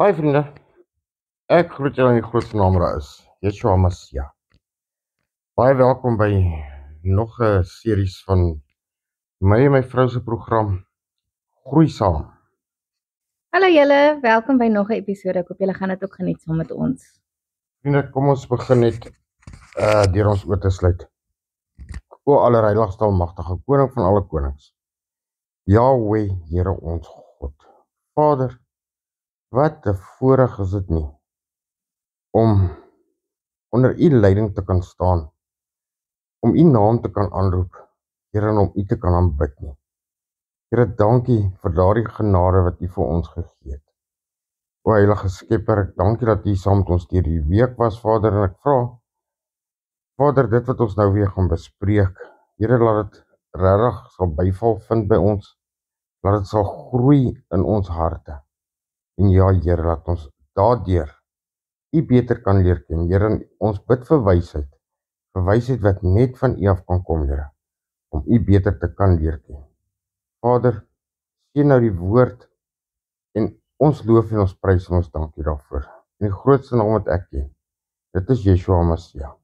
Hi vriende, ek groet julle in die grootste naam daar is, Yeshua Mashiach. Baie welkom by nog 'n series van my en my vrou se program Groei Saam. Hallo julle, welkom by nog 'n episode. Ek hoop julle gaan dit ook geniet saam met ons. Vriende, kom ons begin net deur ons oë te sluit. O allerheiligste almagtige koning van alle konings, Yahweh, Here ons God. Vader, wat 'n voorreg is dit nie om onder u leiding te kan staan, om u naam te kan aanroep, Here, en om u te kan aanbid nie. Here, dankie vir daardie genade wat u vir ons gegee het. O Heilige Skepper, ek dankie dat u saam met ons deur die week was, Vader, en ek vra, Vader, dit wat ons nou weer gaan bespreek, Here, laat dit regtig sal byval vind by ons, laat dit sal groei in ons harte. En ja, Here, laat ons daardeur u beter kan leer ken. Here, ons bid vir wysheid wat net van u af kan kom, Here, om u beter te kan leer ken. Vader, sien nou die woord en ons loof en ons prys en ons dankie daarvoor. In die grootste naam wat ek ken, dit is Yeshua Mashiach.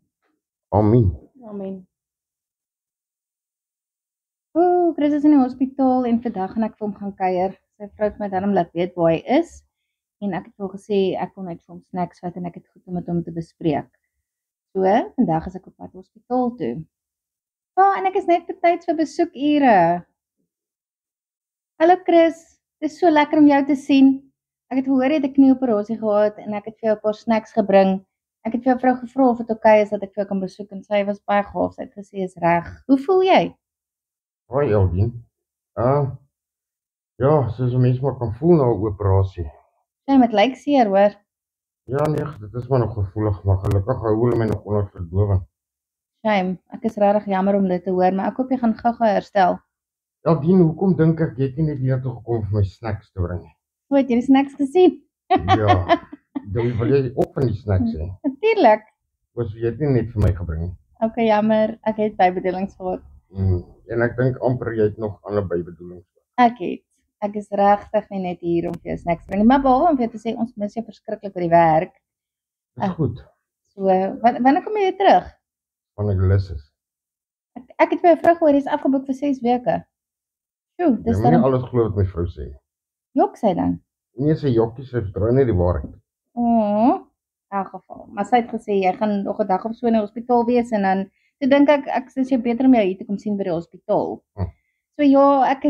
Amen. Amen. Chris is in die hospitaal en vandag gaan ek vir hom gaan kuier. Sy vrou het my daarom laat weet waar hy is en ek het vir hom gesê ek wil net vir hom snacks vat en ek het goed om met hom te bespreek. So, vandag is ek op pad hospitaal toe. En ek is net betyds vir besoekure. Hallo Chris, dit is so lekker om jou te sien. Ek het gehoor jy het 'n knieoperasie gehad en ek het vir jou 'n paar snacks gebring. Ek het vir jou vrou gevra of dit oukei is dat ek vir jou kan besoek en sy was baie gaaf. Sy het gesê is reg. Hoe voel jy? Hoi Eldien. Ja, soos 'n mens maar kan voel na 'n operasie. Sy met lyk seer, hoor. Ja nee, dit is maar nog gevoelig, maar gelukkig hou hulle my nog onder verdowing. Shame, ek is regtig jammer om dit te hoor, maar ek hoop jy gaan gou-gou herstel. Eldien, hoekom dink ek jy het nie net hier toe gekom vir my snacks te bring nie? Hoe het jy die snacks gesien? Ja, wil jy ook van die snacks hê? Natuurlik. Was jy het nie net vir my gebring nie? Okay, jammer, ek het bybedoelings gehad. En ek dink amper jy het nog ander bybedoelings. Ek is regtig nie net hier om vir jou snacks te bring nie, maar behalwe om vir jou te sê ons mis jou verskriklik by die werk. Dis goed. So, wanneer kom jy terug? Wanneer ek lus is. Ek het by 'n vrou gehoor jy's afgeboek vir 6 weke. Sjoe, dis dan nie alles glo wat my vrou sê. Jok sy dan? Nee, sy jokkie, sy vertrou nie die waarheid. In elk geval. Maar sy het gesê jy gaan nog 'n dag of so in die hospitaal wees en dan toe dink ek sê jy beter om jou hier te kom sien by die hospitaal. So ja, ek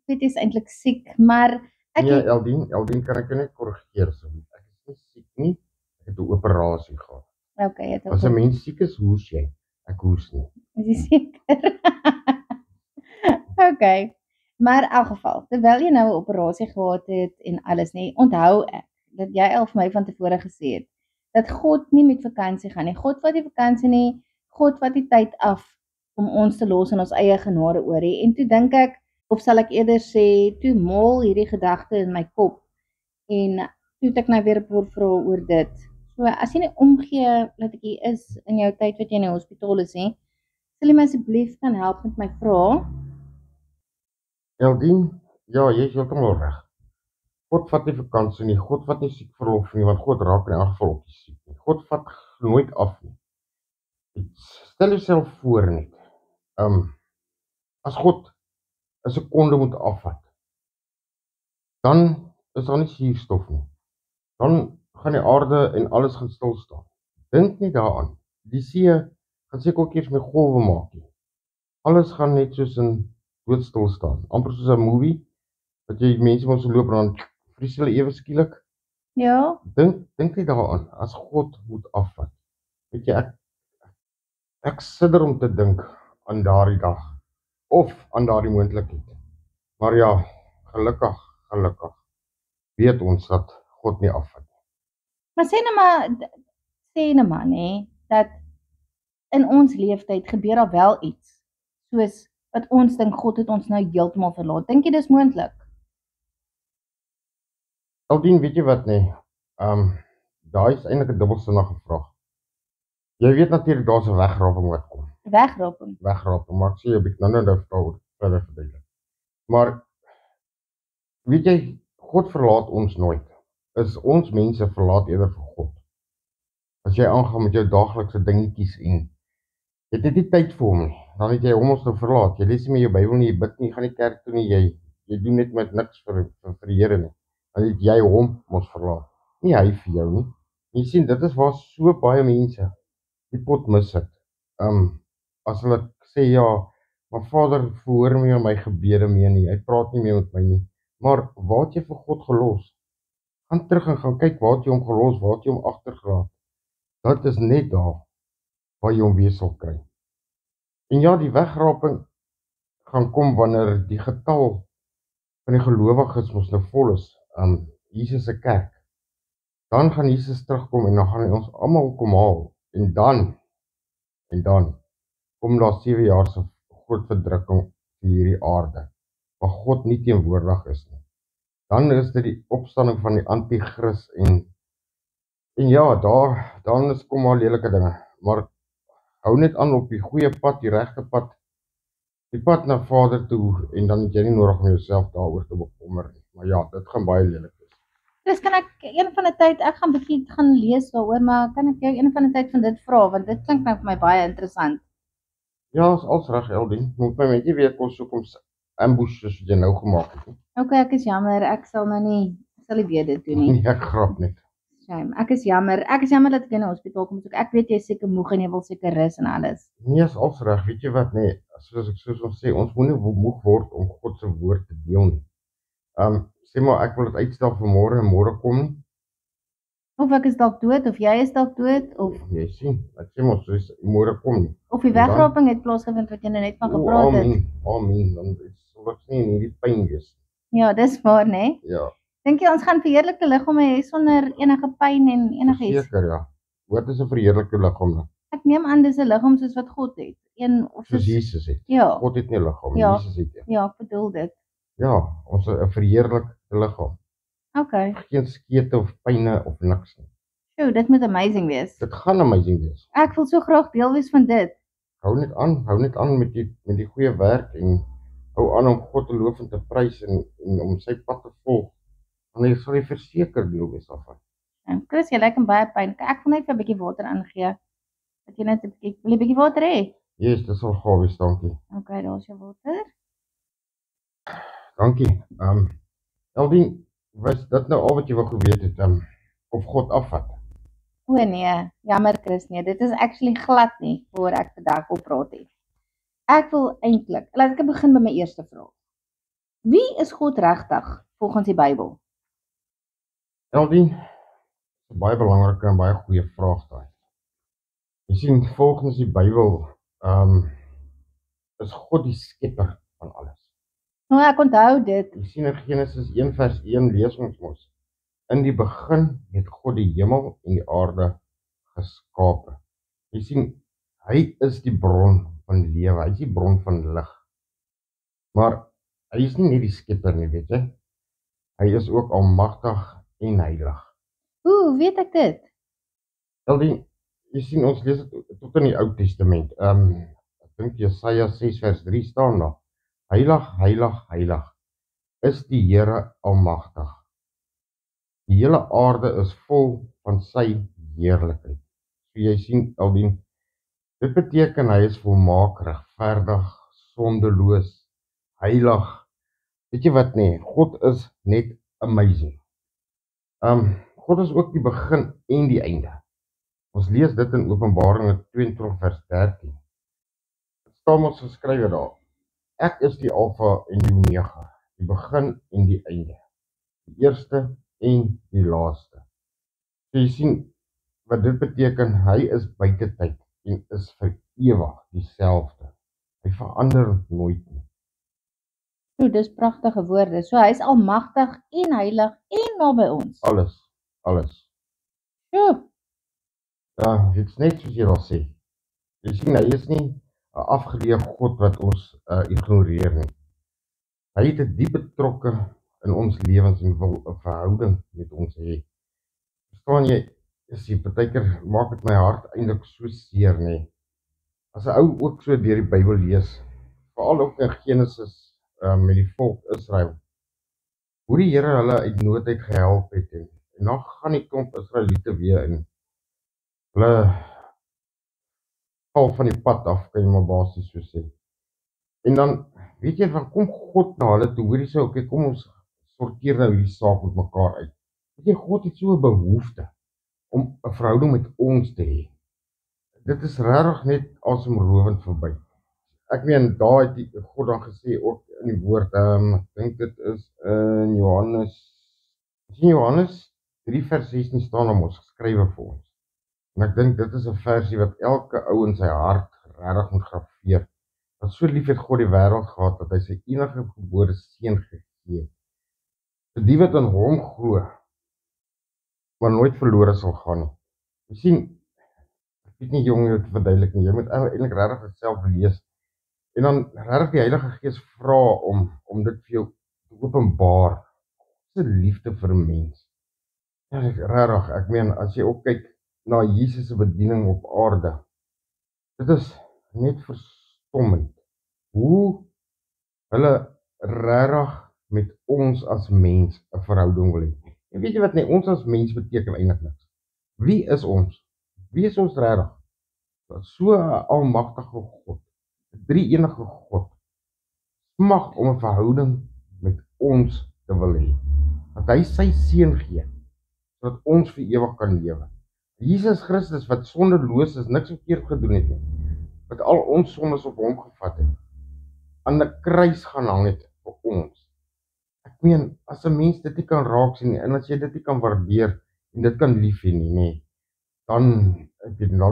weet jy's eintlik siek, maar ek Nee, Eldien kan ek net korrigeer asseblief. Ek is nie siek nie. Ek het 'n operasie gehad. Okay, dit As 'n mens siek is, hoes jy. Ek hoes nie. Is jy seker? Okay. Maar in elk geval, terwyl jy nou 'n operasie gehad het en alles nie, onthou ek dat jy al vir my van tevore gesê het dat God nie met vakansie gaan nie. God vat nie vakansie nie. God vat die tyd af om ons te los in ons eie genade oor hê. En toe dink ek, of sal ek eerder sê, toe mol hierdie gedagte in my kop en toe het ek nou weer 'n paar vrae oor dit. So as jy nie omgee dat ek hier is in jou tyd wat jy in die hospitaal is nie, sal jy my asseblief kan help met my vrae? Eldien, ja, jy is heeltemal reg. God vat nie vakansie nie, God vat nie siek verlof nie, want God raak in elk geval ook nie siek nie. God vat nooit af nie. Stel jouself voor net, as God 'n sekonde moet afvat, dan is daar nie suurstof nie. Dan gaan die aarde en alles gaan stil staan. Dink nie daaraan. Die see gaan seker ook eers my golwe maak nie. Alles gaan net soos in doodstil staan. Amper soos 'n movie, dat jy mense moet so loop en dan vries hulle ewe skielik. Ja. Dink nie daaraan as God moet afvat. Weet jy, ek sidder om te dink aan daardie dag of aan daardie moontlikheid. Maar ja, gelukkig weet ons dat God nie afvat nie. Maar sê nou maar nê, dat in ons leeftyd gebeur daar wel iets soos wat ons dink God het ons nou heeltemal verlaat. Dink jy dis moontlik? Aldien, weet jy wat nie? Daai is eintlik 'n dubbelsinnige vraag. Jy weet natuurlik daar's 'n wegraping wat kom. Wegraping, maar ek sê jy 'n bietjie nou verder verduidelik. Maar weet jy, God verlaat ons nooit. is ons mense verlaat eerder vir God. As jy aangaan met jou daaglikse dingetjies en jy het net nie tyd vir hom nie, dan het jy hom ons nou verlaat. Jy lees nie meer jou Bybel nie, jy bid nie, jy gaan nie kerk toe nie, jy doen net met niks vir die Here nie. Dan het jy hom ons verlaat. Nie hy vir jou nie. Jy sien, dit is waar so baie mense die pot mis het. As hulle sê ja, maar Vader verhoor nie my gebede meer nie, hy praat nie meer met my nie. Maar waar het jy vir God gelos? Gaan terug en gaan kyk waar het jy hom gelos, waar het jy hom agtergelaat. Dit is net daar waar jy hom weer sal kry. En ja, die wegraping gaan kom wanneer die getal van die gelowiges mos nou vol is, Jesus se kerk. Dan gaan Jesus terugkom en dan gaan hy ons almal kom haal. En dan kom daar 7 jaar se groot verdrukking vir hierdie aarde, waar God nie teenwoordig is nie. Dan is dit die opstanding van die anti-kris en ja, dan is kom maar lelike dinge, maar hou net aan op die goeie pad, die regte pad, die pad na Vader toe, en dan het jy nie nodig om jouself daaroor te bekommer nie. Maar ja, dit gaan baie lelik wees. Dus kan ek een van die tyd, ek gaan bietjie gaan lees daaroor, maar kan ek jou een van die tyd van dit vra, want dit klink nou vir my baie interessant. Ja, is als reg, Eldien. Moet my met jy weet kom soek om ambush soos wat jy nou gemaak het. Ok, ek is jammer, ek sal nie weer dit doen nie. Nee, ek grap net. Shame. Ek is jammer dat ek in die hospitaal kom soek. Ek weet jy is seker moeg en jy wil seker rus en alles. Nee, is als reg. Weet jy wat, nee, soos ons sê, ons moet nie moeg word om God se woord te deel nie. Sê maar ek wil dit uitstel vir môre en môre kom nie. Of ek is dalk dood, of jy is dalk dood, of Jy sien, ek sê maar soos môre kom nie. of die wegraping het plaasgevind wat jy nou net van gepraat het. Amen, dan sal ek nie in hierdie pyn wees. Ja, dis waar, né? Ja, Dink jy ons gaan verheerlikte liggame hê sonder enige pyn en enigiets? seker ja. Wat is 'n verheerlikte liggaam dan? Ek neem aan dis 'n liggaam soos wat God het. Soos Jesus het. Ja, God het nie 'n liggaam, Ja. Jesus het een. ja, ek bedoel dit. Ja, ons het 'n verheerlikte liggaam. Okay. Geen skete of pyne of niks nie. Sjoe, dit moet amazing wees. Dit gaan amazing wees. Ek wil so graag deel wees van dit. Hou net aan met die goeie werk en hou aan om God te loof en te prys en om sy pad te volg. Dan jy sal jy verseker deel wees daarvan. En Chris, jy lyk in baie pyn. Ek wil net vir 'n bietjie water aangee. Dat jy net 'n bietjie, wil jy 'n bietjie water hê? Yes, dis sal gawe wees, dankie. Okay, daar's jou water. Dankie. Eldien, was dit nou al wat jy wou geweet het, of God afvat? O nee, jammer Chris, nee, dit is actually glad nie voor ek vandag wil praat het. Ek wil eintlik, laat ek begin by my eerste vraag. Wie is God regtig volgens die Bybel? Eldien, dis 'n baie belangrike en baie goeie vraag daai. Jy sien, volgens die Bybel, is God die skepper van alles. Nou ek onthou dit. Jy sien in Genesis 1 vers 1 lees ons mos: in die begin het God die hemel en die aarde geskape. Jy sien, hy is die bron van lewe, hy is die bron van lig. Maar hy is nie net die skepper nie, weet jy? Hy is ook almagtig en heilig. Hoe weet ek dit? Eldien, jy sien ons lees dit tot in die Ou Testament. Ek dink Jesaja 6 vers 3 staan daar: heilig, heilig, heilig is die Here almagtig. Die hele aarde is vol van sy heerlikheid. So jy sien, Eldien, dit beteken hy is volmaak, regverdig, sondeloos, heilig. Weet jy wat nee, God is net amazing. God is ook die begin en die einde. Ons lees dit in Openbaring 22 vers 13. Dit staan ons geskrywe daar: ek is die Alfa en die Omega, die begin en die einde, die eerste en die laaste. So jy sien wat dit beteken, hy is buite tyd en is vir ewig dieselfde. Hy verander nooit nie. So, dis pragtige woorde. So hy's almagtig en heilig en naby ons. Alles. So, Ja, dit's net soos jy al sê. Jy sien, hy is nie 'n afgeleë God wat ons ignoreer nie. Hy het 'n diep betrokke in ons lewens en wil 'n verhouding met ons hê. Verstaan jy? Partykeer maak dit my hart eintlik so seer, nê. As 'n ou ook so deur die Bybel lees, veral ook in Genesis met die volk Israel, hoe die Here hulle uit nood uit gehelp het en dan gaan die klomp Israeliete weer in. Hulle val van die pad af, kan jy maar basies so sê. En dan, weet jy, dan kom God na hulle toe, hoor jy sê, okay, kom ons sorteer nou hierdie saak met mekaar uit. Weet jy, God het so 'n behoefte om 'n verhouding met ons te hê. Dit is regtig net asemrowend verby. Ek meen, daar het God dan gesê, ook in die woord, ek dink dit is in Johannes 3 vers 16 staan om ons geskrywe vir ons. En ek dink dit is 'n versie wat elke ou in sy hart regtig moet graveer. Want so lief het God die wêreld gehad dat hy sy enige gebore seun gegee het. Vir die wat in hom glo, maar nooit verlore sal gaan nie. Jy sien, ek weet nie jong jou te verduidelik nie. Jy moet eintlik regtig dit self lees. En dan regtig die Heilige Gees vra om dit vir jou te openbaar. Se liefde vir 'n mens. Ja, regtig, ek meen as jy ook kyk na Jesus se bediening op aarde, dit is net verstommend hoe hulle regtig met ons as mens 'n verhouding wil hê. En weet jy wat, nee, ons as mens beteken eintlik niks. Wie is ons? Wie is ons regtig? So 'n almagtige God, 'n drie-enige God, mag om 'n verhouding met ons te wil hê. Dat hy sy seun gee, sodat ons vir ewig kan lewe. Jesus Christus wat sondeloos is, niks verkeerd gedoen het nie, wat al ons sondes op hom gevat het, aan 'n kruis gaan hang het vir ons. Ek meen, as 'n mens dit nie kan raak sien nie, en as jy dit nie kan waardeer en dit kan lief hê nie, nê, dan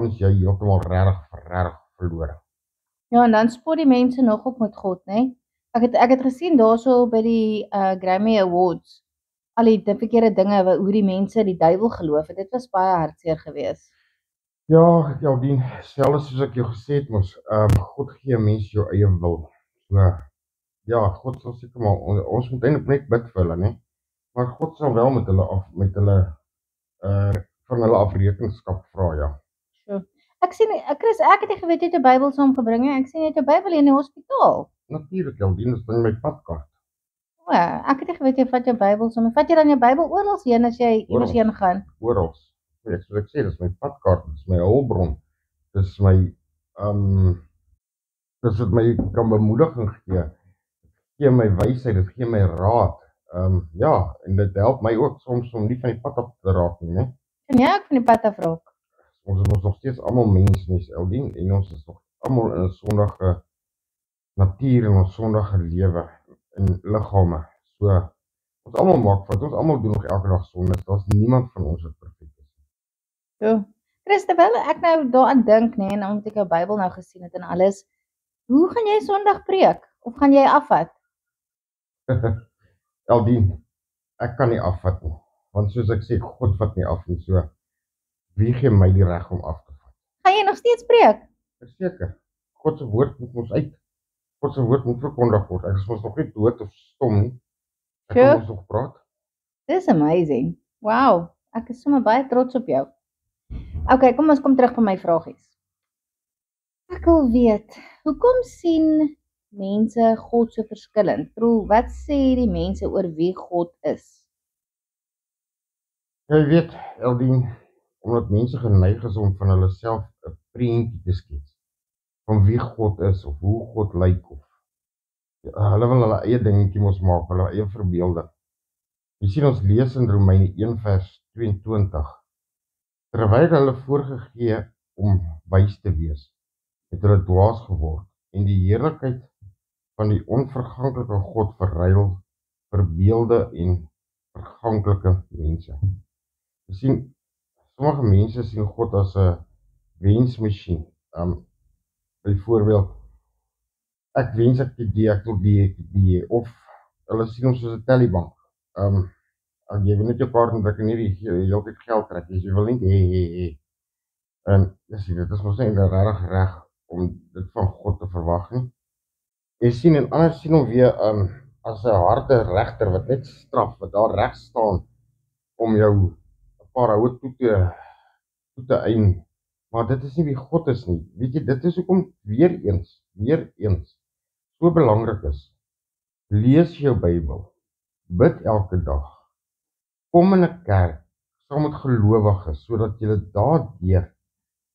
is jy heeltemal regtig verlore. Ja, en dan spot die mense nog op met God, né? Ek het gesien daarso by die Grammy Awards al die verkeerde dinge hoe die mense die duiwel geloof het. Dit was baie hartseer geweest. Ja, Jaldien, selfs soos ek jou gesê het mos, God gee 'n mens jou eie wil. So, ja, God sal seker maar ons moet eintlik net bid vir hulle, né? Maar God sal wel met hulle van hulle afrekenskap vra, ja. So. Ek sien Chris, ek het nie geweet jy het 'n Bybel saamgebring nie. Ek sien jy het 'n Bybel in die hospitaal. Natuurlik, Jaldien, dit is in my padkaart. O, ek het nie geweet jy vat jou Bybel saam. Vat jy dan jou Bybel oral heen as jy iewers heen gaan? Oral. Soos ek sê, dis my padkaart, dis my hulpbron. Dis my dis wat my kan bemoediging gee. Dit gee my wysheid, dit gee my raad. Ja, en dit help my ook soms om nie van die pad af te raak nie, né? Kan jy ook van die pad af raak? Ons is nog steeds almal mens, nie, Eldien, en ons is nog almal in 'n sondige natuur en ons sondige lewe en liggame. So, ons almal maak foute, ons almal doen nog elke dag sonde. Daar's niemand van ons wat perfek is. So, Chris, terwyl ek nou daaraan dink, né, en omdat ek jou Bybel nou gesien het en alles, hoe gaan jy Sondag preek? Of gaan jy afvat? Eldien, ek kan nie afvat nie, want soos ek sê, God vat nie af nie, so wie gee my die reg om af te vat? Gaan jy nog steeds preek? Verseker, God se woord moet ons uit. God se woord moet verkondig word. Ek is mos nog nie dood of stom nie. Ek kan ons nog praat. Dis amazing. Wow, ek is sommer baie trots op jou. Okay, kom ons kom terug by my vragies. Ek wil weet, hoekom sien mense God so verskillend? Wat sê die mense oor wie God is? Jy weet, Eldien, omdat mense geneig is om van hulle self 'n prentjie te skets van wie God is of hoe God lyk of hulle wil hulle eie dingetjie mos maak, hulle eie verbeelding. Jy sien ons lees in Romeine 1 vers 22. Terwyl hulle voorgegee om wys te wees, het hulle dwaas geword en die heerlikheid van die onverganklike God verruil vir beelde en verganklike mense. Jy sien, sommige mense sien God as 'n wensmasjien. Byvoorbeeld, ek wens ek het die, of hulle sien hom soos 'n tellybank. Jy wil net jou kaart indruk en nie die hele tyd geld trek, jy wil net hê. En dit is mos nie regtig reg om dit van God te verwag nie. Jy sien, en anders sien hom weer as 'n harde regter wat net straf, wat daar reg staan om jou 'n paar houe toe te eien. Maar dit is nie wie God is nie. Weet jy, dit is hoekom weer eens so belangrik is. Lees jou Bybel, bid elke dag, kom in 'n kerk, saam met gelowiges, sodat jy daardeur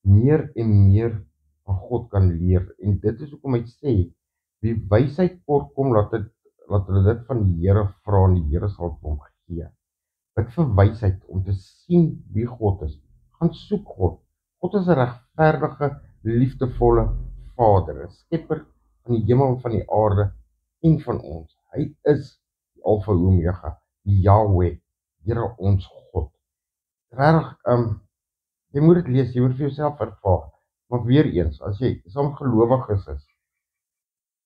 meer en meer van God kan leer. En dit is hoekom hy sê, wie wysheid kort kom, laat hulle dit van die Here vra en die Here sal dit hom gee. Dit vir wysheid om te sien wie God is. Gaan soek God. God is 'n regverdige, liefdevolle Vader, 'n skepper van die hemel en van die aarde en van ons. Hy is die Alfa en Omega, die Yahweh, Here ons God. Regtig, jy moet dit lees, jy moet vir jouself ervaar. Maar weer eens, as jy saam gelowiges is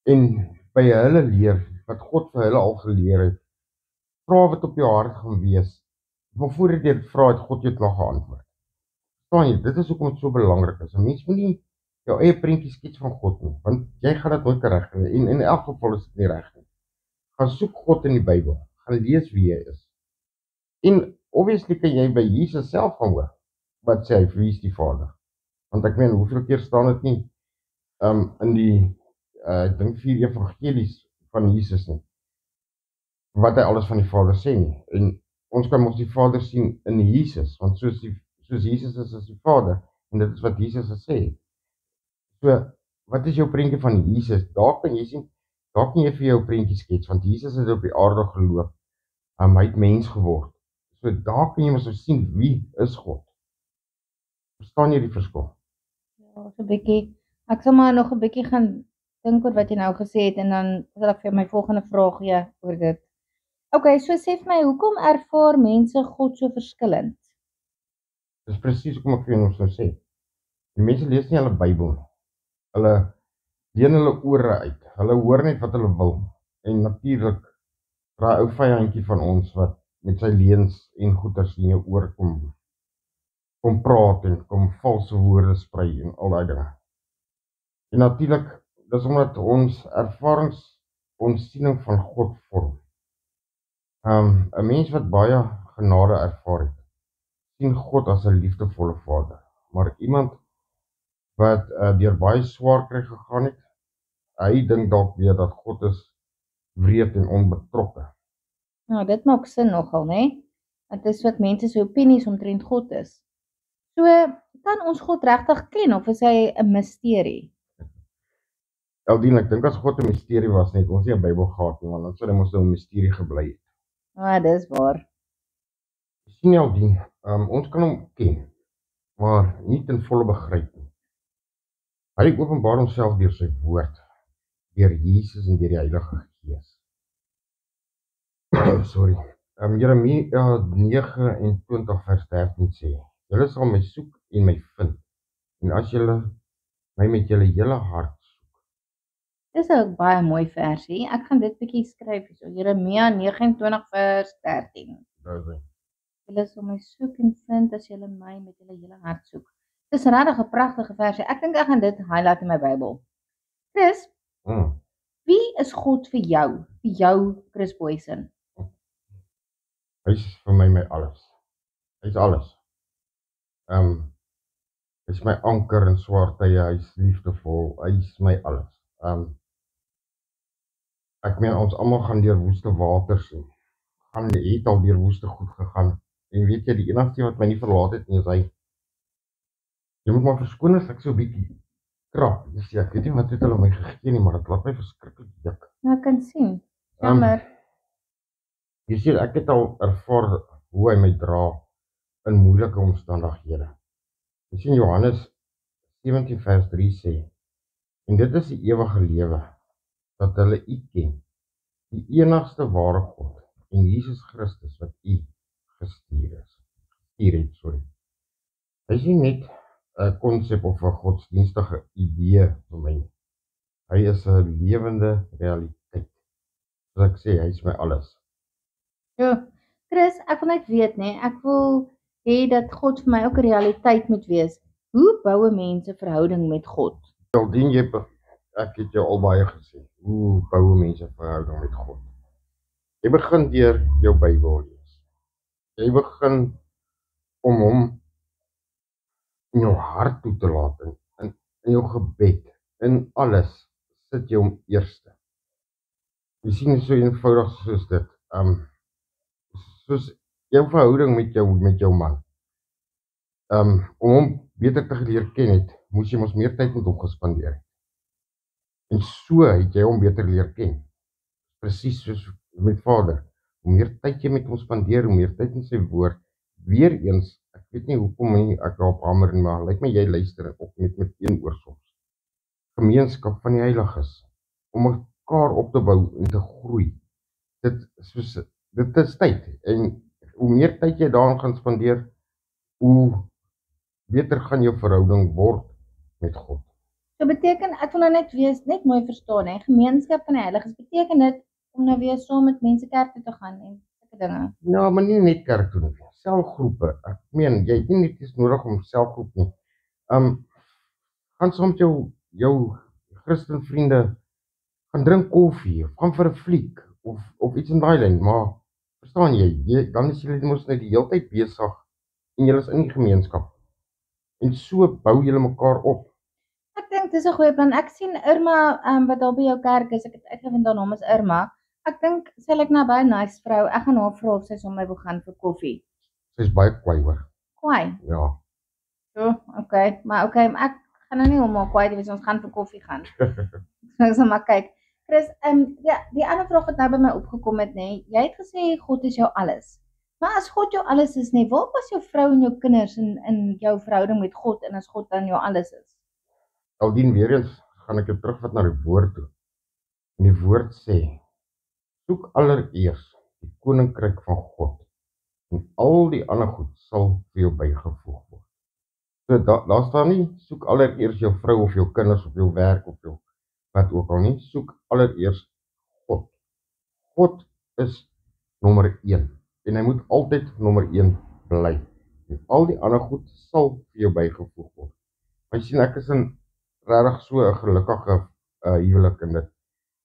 en by hulle leer wat God vir hulle al geleer het, vra wat op jou hart gaan wees. Maar voordat jy dit vra, het God jou klaar geantwoord. Verstaan jy, dit is hoekom dit so belangrik is. 'n Mens moet nie jou eie prentjie skets van God nie, want jy gaan dit nooit reg kry. En in elk geval is dit nie reg nie. Gaan soek God in die Bybel, gaan lees wie hy is. En obviously kan jy by Jesus self gaan hoor wat sê hy, wie is die Vader? Want ek meen, hoeveel keer staan dit nie in die ek dink 4 evangelies van Jesus nie, wat hy alles van die Vader sê nie. En ons kan mos die Vader sien in Jesus, want soos Jesus is die Vader, en dit is wat Jesus gesê. So, wat is jou prentjie van Jesus? Daar kan jy sien, daar kan jy vir jou prentjie skets, want Jesus het op die aarde geloop, hy het mens geword. So daar kan jy mos sien wie is God. Verstaan jy die verskil? Ja, so 'n bietjie. Ek sal maar nog 'n bietjie gaan dink oor wat jy nou gesê het en dan sal ek vir my volgende vraag gee oor dit. Okay, so sê vir my, hoekom ervaar mense God so verskillend? Dis presies hoekom ek vir jou nou sê. Die mense lees nie hulle Bybel nie. Hulle leen hulle ore uit. Hulle hoor net wat hulle wil. En natuurlik daai ou vyandjie van ons wat met sy leuns en goeters in jou oor kom praat en kom valse woorde sprei en al daai dinge. En natuurlik, dis omdat ons ervarings, ons siening van God vorm. 'n Mens wat baie genade ervaar het, sien God as 'n liefdevolle Vader. Maar iemand wat deur baie swaar kry gegaan het, hy dink dalk weer dat God is wreed en onbetrokke. Nou, dit maak sin nogal, né? Dit is wat mense se opinies omtrent God is. So, kan ons God regtig ken of is hy 'n misterie? Eldien, ek dink as God 'n misterie was, net ons nie 'n Bybel gehad nie, want dan sou hy mos nou 'n misterie gebly het. Dis waar. Sien Eldien, ons kan hom ken, maar nie ten volle begryp nie. Hy openbaar homself deur sy woord, deur Jesus en deur die Heilige Gees. Sorry. Jeremia 29 vers 13 sê, julle sal my soek en my vind, en as julle my met julle hele hart soek. Dis 'n baie mooi versie. Ek gaan dit bietjie skryf hierso. Jeremia 29 vers 13. Julle sal my soek en vind as julle my met julle hele hart soek. Dis regtig 'n pragtige versie. Ek dink ek gaan dit highlight in my Bybel. Chris, wie is God vir jou? Vir jou, Chris Boysen? Hy is vir my alles. Hy is alles. Hy is my anker in swaar tye, hy is liefdevol, hy is my alles. Ek meen, ons almal gaan deur woeste waters en het al deur woeste goed gegaan. En weet jy, die enigste wat my nie verlaat het nie, is hy. Jy moet maar verskoon as ek so 'n bietjie krap. Ek weet nie wat het hulle my gegee nie, maar dit laat my verskriklik dik. Nou, ek kan sien. Jammer. Jy sien, ek het al ervaar hoe hy my dra in moeilike omstandighede. Jy sien, Johannes 17 vers 3 sê, en dit is die ewige lewe, dat hulle U ken, die enigste ware God, en Jesus Christus wat U gestuur het. Hy is nie net 'n konsep of 'n godsdienstige idee vir my. Hy is 'n lewende realiteit. Soos ek sê, hy is my alles. Ja, Chris, ek wil net weet, né, ek wil hê dat God vir my ook 'n realiteit moet wees. Hoe bou 'n mens 'n verhouding met God? Ek het jou al baie gesê, hoe bou 'n mens 'n verhouding met God? Jy begin deur jou Bybel lees. Jy begin om hom in jou hart toe te laat, in jou gebed, in alles, sit jy hom eerste. Jy sien, so eenvoudig soos dit, soos jou verhouding met jou man, om hom beter te leer ken het, moes jy mos meer tyd met hom gespandeer het. En so het jy hom beter leer ken. Presies soos met vader. Hoe meer tyd jy met hom spandeer, hoe meer tyd in sy woord. Weereens, ek weet nie hoekom nie, ek daarop hamer nie, maar lyk my jy luister ook met een oor soms. Gemeenskap van die heiliges, om mekaar op te bou en te groei. Dit is tyd, en hoe meer tyd jy daaraan gaan spandeer, hoe beter gaan jou verhouding word met God. So beteken, ek wil nou net mooi verstaan, hè, gemeenskap van die heiliges, beteken dit om nou weer saam met mense kerk toe te gaan en sulke dinge? Ja, maar nie net kerk toe nie, selgroepe. Ek meen, jy het nie net eens nodig om selgroep nie. Gaan saam met jou Christen vriende, gaan drink koffie, of gaan vir 'n fliek, of iets in daai lyn, maar verstaan jy, dan is julle mos net die hele tyd besig en julle is in die gemeenskap. En so bou julle mekaar op. Ek dink dis 'n goeie plan. Ek sien Irma, wat daar by jou kerk is, ek het uitgevind haar naam is Irma. Ek dink sy lyk na 'n baie nice vrou. Ek gaan haar vra of sy sommer wil gaan vir koffie. Sy's baie kwaai hoor. Kwaai? Ja. So, okay, maar ek gaan nou nie om haar kwaai te wees, ons gaan vir koffie gaan. Ek sal maar kyk. Chris, die ander vraag wat nou by my opgekom het, nê. Jy het gesê God is jou alles. Maar as God jou alles is, nê, waar was jou vrou en jou kinders in jou verhouding met God en as God dan jou alles is? Aldien weer eens gaan ek jou terugvat na die woord toe. En die woord sê, soek allereers die koninkryk van God en al die ander goed sal vir jou bygevoeg word. So daar staan nie, soek allereers jou vrou of jou kinders of jou werk of jou wat ook al nie, soek allereers God. God is nommer 1 en hy moet altyd nommer 1 bly. En al die ander goed sal vir jou bygevoeg word. Maar jy sien, ek is in regtig so 'n gelukkige huwelik in dit.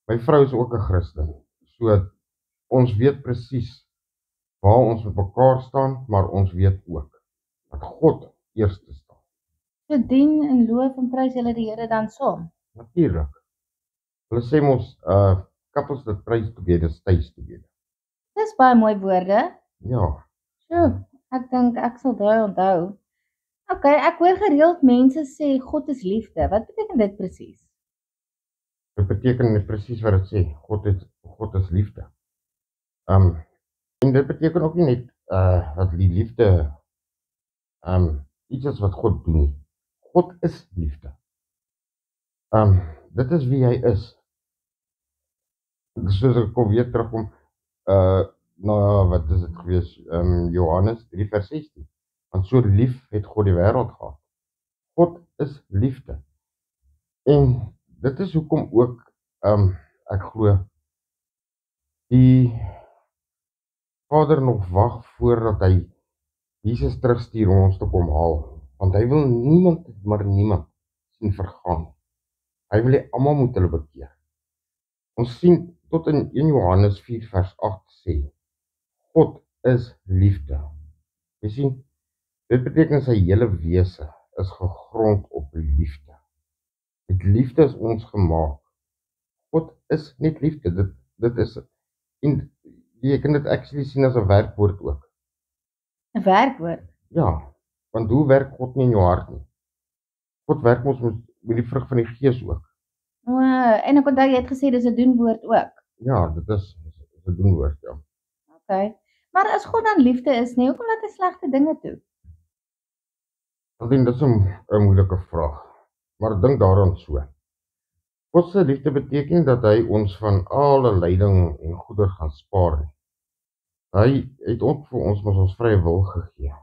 My vrou is ook 'n Christen. So ons weet presies waar ons met mekaar staan, maar ons weet ook dat God eerste staan. So dien en loof en prys julle die Here dan saam? Natuurlik. Hulle sê mos, couples that praise together stays together. Dis baie mooi woorde. Ja. So, ek dink ek sal daai onthou. Okay, ek hoor gereeld mense sê God is liefde. Wat beteken dit presies? Dit beteken net presies wat dit sê. God is liefde. En dit beteken ook nie net dat die liefde iets is wat God doen nie. God is liefde. Dit is wie hy is. Soos ek kom weer terugkom wat is dit gewees? Johannes 3 vers 16. Want so lief het God die wêreld gehad. God is liefde. En dit is hoekom ook ek glo die Vader nog wag voordat hy Jesus terugstuur om ons te kom haal. Want hy wil niemand sien vergaan. Hy wil hê almal moet hulle bekeer. Ons sien tot in 1 Johannes 4 vers 8 sê, God is liefde. Jy sien, dit beteken sy hele wese is gegrond op liefde. Met liefde is ons gemaak. God is net liefde. Dit is, en jy kan dit actually sien as 'n werkwoord ook. 'n Werkwoord? Ja, want hoe werk God nie in jou hart nie? God werk ons met die vrug van die Gees ook. En ek onthou jy het gesê dis 'n doenwoord ook. Ja, dit is 'n doenwoord, ja. Okay. Maar as God dan liefde is, nee, hoekom laat hy slegte dinge toe? Ek dink dit is 'n moeilike vraag, maar dink daaraan so. God se liefde beteken dat hy ons van alle lyding en goeder gaan spaar nie. Hy het ook vir ons met ons vrye wil gegee.